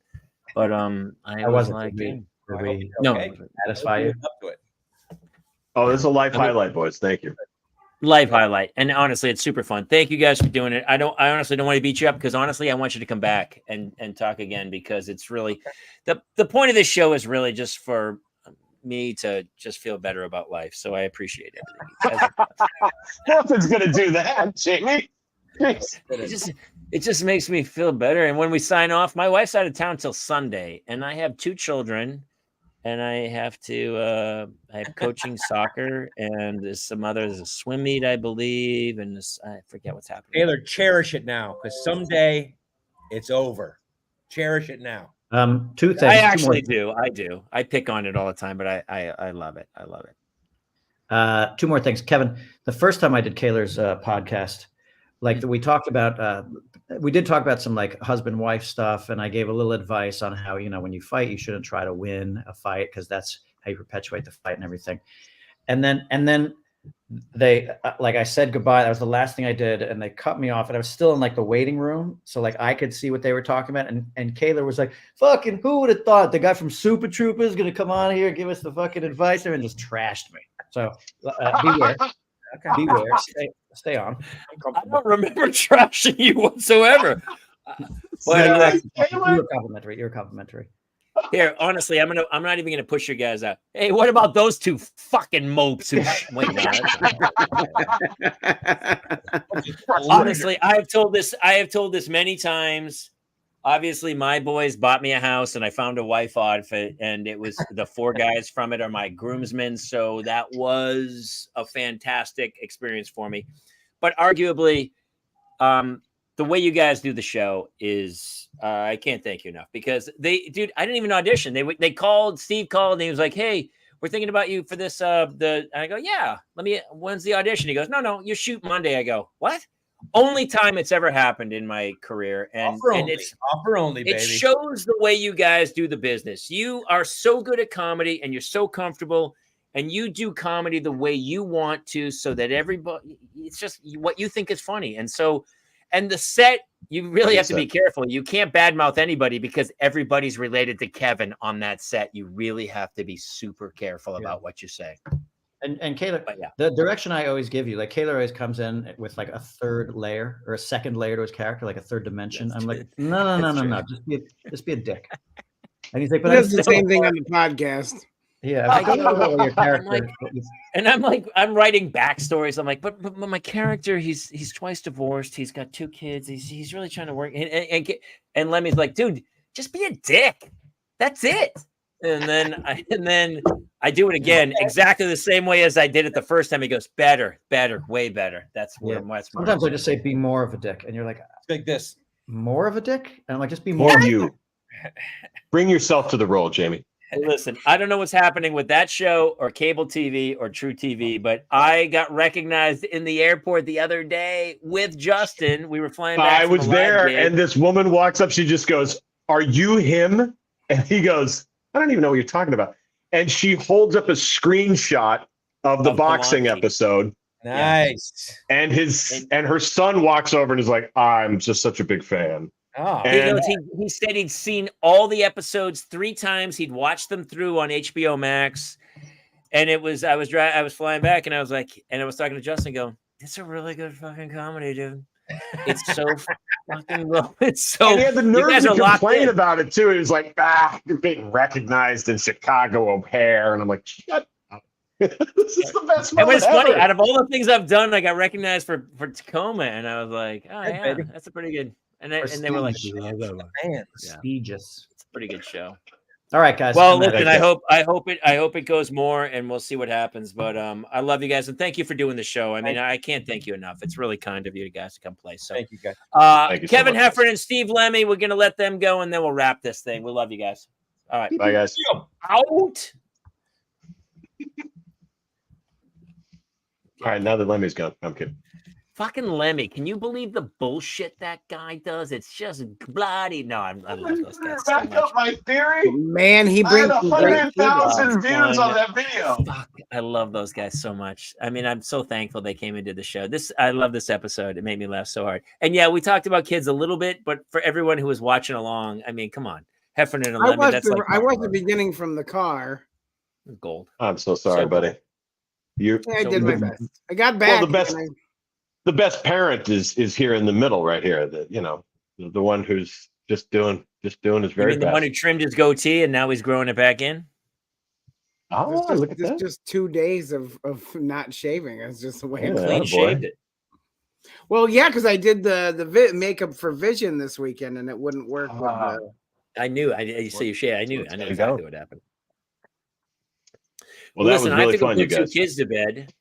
But I was like, Did I hope we you're no, okay. satisfy you? Up to it. Oh, this is a life highlight, boys. Thank you. live highlight. And honestly, it's super fun. Thank you guys for doing it. I honestly don't want to beat you up because honestly, I want you to come back and talk again because it's really the point of this show is really just for me to just feel better about life. So I appreciate everything. Nothing's gonna do that, Jamie. It just makes me feel better. And when we sign off, my wife's out of town till Sunday, and I have 2 children, and I have coaching soccer, and there's a swim meet, I believe, and I forget what's happening. Taylor, cherish it now, because someday it's over. Cherish it now. 2 things. I actually do. I do. I pick on it all the time, but I love it. I love it. 2 more things, Kevin. The first time I did Kaylor's podcast, like we talked about, we did talk about some like husband-wife stuff, and I gave a little advice on how, when you fight, you shouldn't try to win a fight because that's how you perpetuate the fight and everything. And then they, like I said goodbye. That was the last thing I did, and they cut me off, and I was still in like the waiting room, so like I could see what they were talking about. And Kaylor was like, "Fucking, who would have thought the guy from Super Troopers is gonna come on here and give us the fucking advice?" And just trashed me. So beware. Okay. Beware. Stay on. I don't remember trashing you whatsoever. But You're complimentary. You're complimentary. here, honestly, I'm not even gonna push you guys out. Hey, what about those 2 fucking mopes who wait no, honestly, I have told this many times. Obviously, my boys bought me a house and I found a wife outfit, and it was the 4 guys from it are my groomsmen. So that was a fantastic experience for me. But arguably, the way you guys do the show is I can't thank you enough because I didn't even audition. Steve called and he was like, "Hey, we're thinking about you for this." And I go, "Yeah, when's the audition?" He goes, "No, you shoot Monday." I go, "What?" Only time it's ever happened in my career. And it's offer only, baby. It shows the way you guys do the business. You are so good at comedy and you're so comfortable and you do comedy the way you want to so that everybody, it's just what you think is funny. And so, and the set, you really have to be careful. You can't badmouth anybody because everybody's related to Kevin on that set. You really have to be super careful about what you say. And Kaylor, the direction I always give you, like Kaylor always comes in with like a 3rd layer or a 2nd layer to his character, like a 3rd dimension. I'm like, no, just be a dick. And he's like, but that's the same thing on the podcast. Yeah, I don't know your character. I'm writing backstories. I'm like, but my character, he's twice divorced. He's got 2 kids. He's really trying to work. And Lemmy's like, dude, just be a dick. That's it. And then I do it again exactly the same way as I did it the first time. He goes, better, way better. That's where sometimes I just say, be more of a dick. And you're like this. More of a dick? And I'm like, just be more of you. Bring yourself to the role, Jamie. Hey, listen, I don't know what's happening with that show or cable TV or True TV, but I got recognized in the airport the other day with Justin. We were flying back. I was there, and this woman walks up. She just goes, "Are you him?" And he goes, "I don't even know what you're talking about." and she holds up a screenshot of the Of boxing Polanski. episode. Nice. And her son walks over and is like, I'm just such a big fan. Oh, He And goes, he said he'd seen all the episodes 3 times. He'd watched them through on HBO Max. And I was flying back and I was like, and I was talking to Justin, going, it's a really good fucking comedy, dude. It's so fucking low. It's so. and he had the you nerve guys to are locked complain in. about it too. He was like, you're being recognized in Chicago O'Hare. And I'm like, shut up. This is the best And moment it's funny, ever. out of all the things I've done, I got recognized for Tacoma, and I was like, oh Good, yeah, baby. that's a pretty good. And they were like, Man. Prestigious. it's a pretty good show. All right, guys. Well, I'm out. listen, Thank I hope it goes more, and we'll see what happens. But I love you guys, and thank you for doing the show. I mean, I can't thank you enough. It's really kind of you guys to come play. So, Thank you, guys. Thank you so Kevin much. Heffernan and Steve Lemme, we're gonna let them go, and then we'll wrap this thing. We love you guys. All right, Bye, guys. out. All right, now that Lemmy's gone. I'm kidding. Fucking Lemmy, can you believe the bullshit that guy does? It's just bloody. No, I love those guys so Back much. up my theory. Man, he I brings had some great shit up. 100,000 views on that video. Fuck, I love those guys so much. I mean, I'm so thankful they came and did the show. I love this episode. It made me laugh so hard. And yeah, we talked about kids a little bit, but for everyone who was watching along, I mean, come on, Heffernan and I Lemmy. watched That's like the beginning from the car. gold. I'm so sorry, So buddy. You. Yeah, I So did my good. best. I got back. the best- and The best parent is here in the middle, right here. The one who's just doing his You very mean the one who best. trimmed his goatee and now he's growing it back in? Oh, look at that. just 2 days of not shaving. It's just the way Yeah. it's Clean boy. shaved it. Well, yeah, because I did the makeup for Vision this weekend, and it wouldn't work with the. I knew. You say you shaved. I knew There you exactly go. what happened. Well, that Listen, was I have really to go fun, put you guys. 2 kids to bed.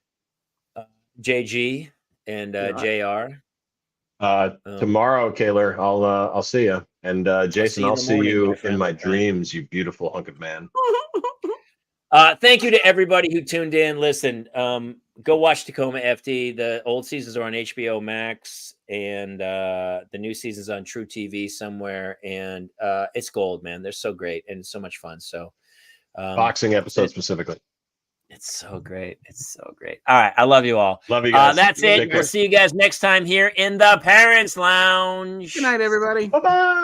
JG and JR. Tomorrow, Kaylor, I'll see you. And Jason, you in I'll the see morning, my you friend. in my Bye. dreams, you beautiful hunk of man. Thank you to everybody who tuned in. Listen, go watch Tacoma FD. The old seasons are on HBO Max, and the new season's on True TV somewhere. And it's gold, man. They're so great and so much fun. So, Boxing episode specifically. it's so great. It's so great. All right, I love you all. Love you guys. That's Take it. care. We'll see you guys next time here in the Parents Lounge. Good night, everybody. Bye-bye.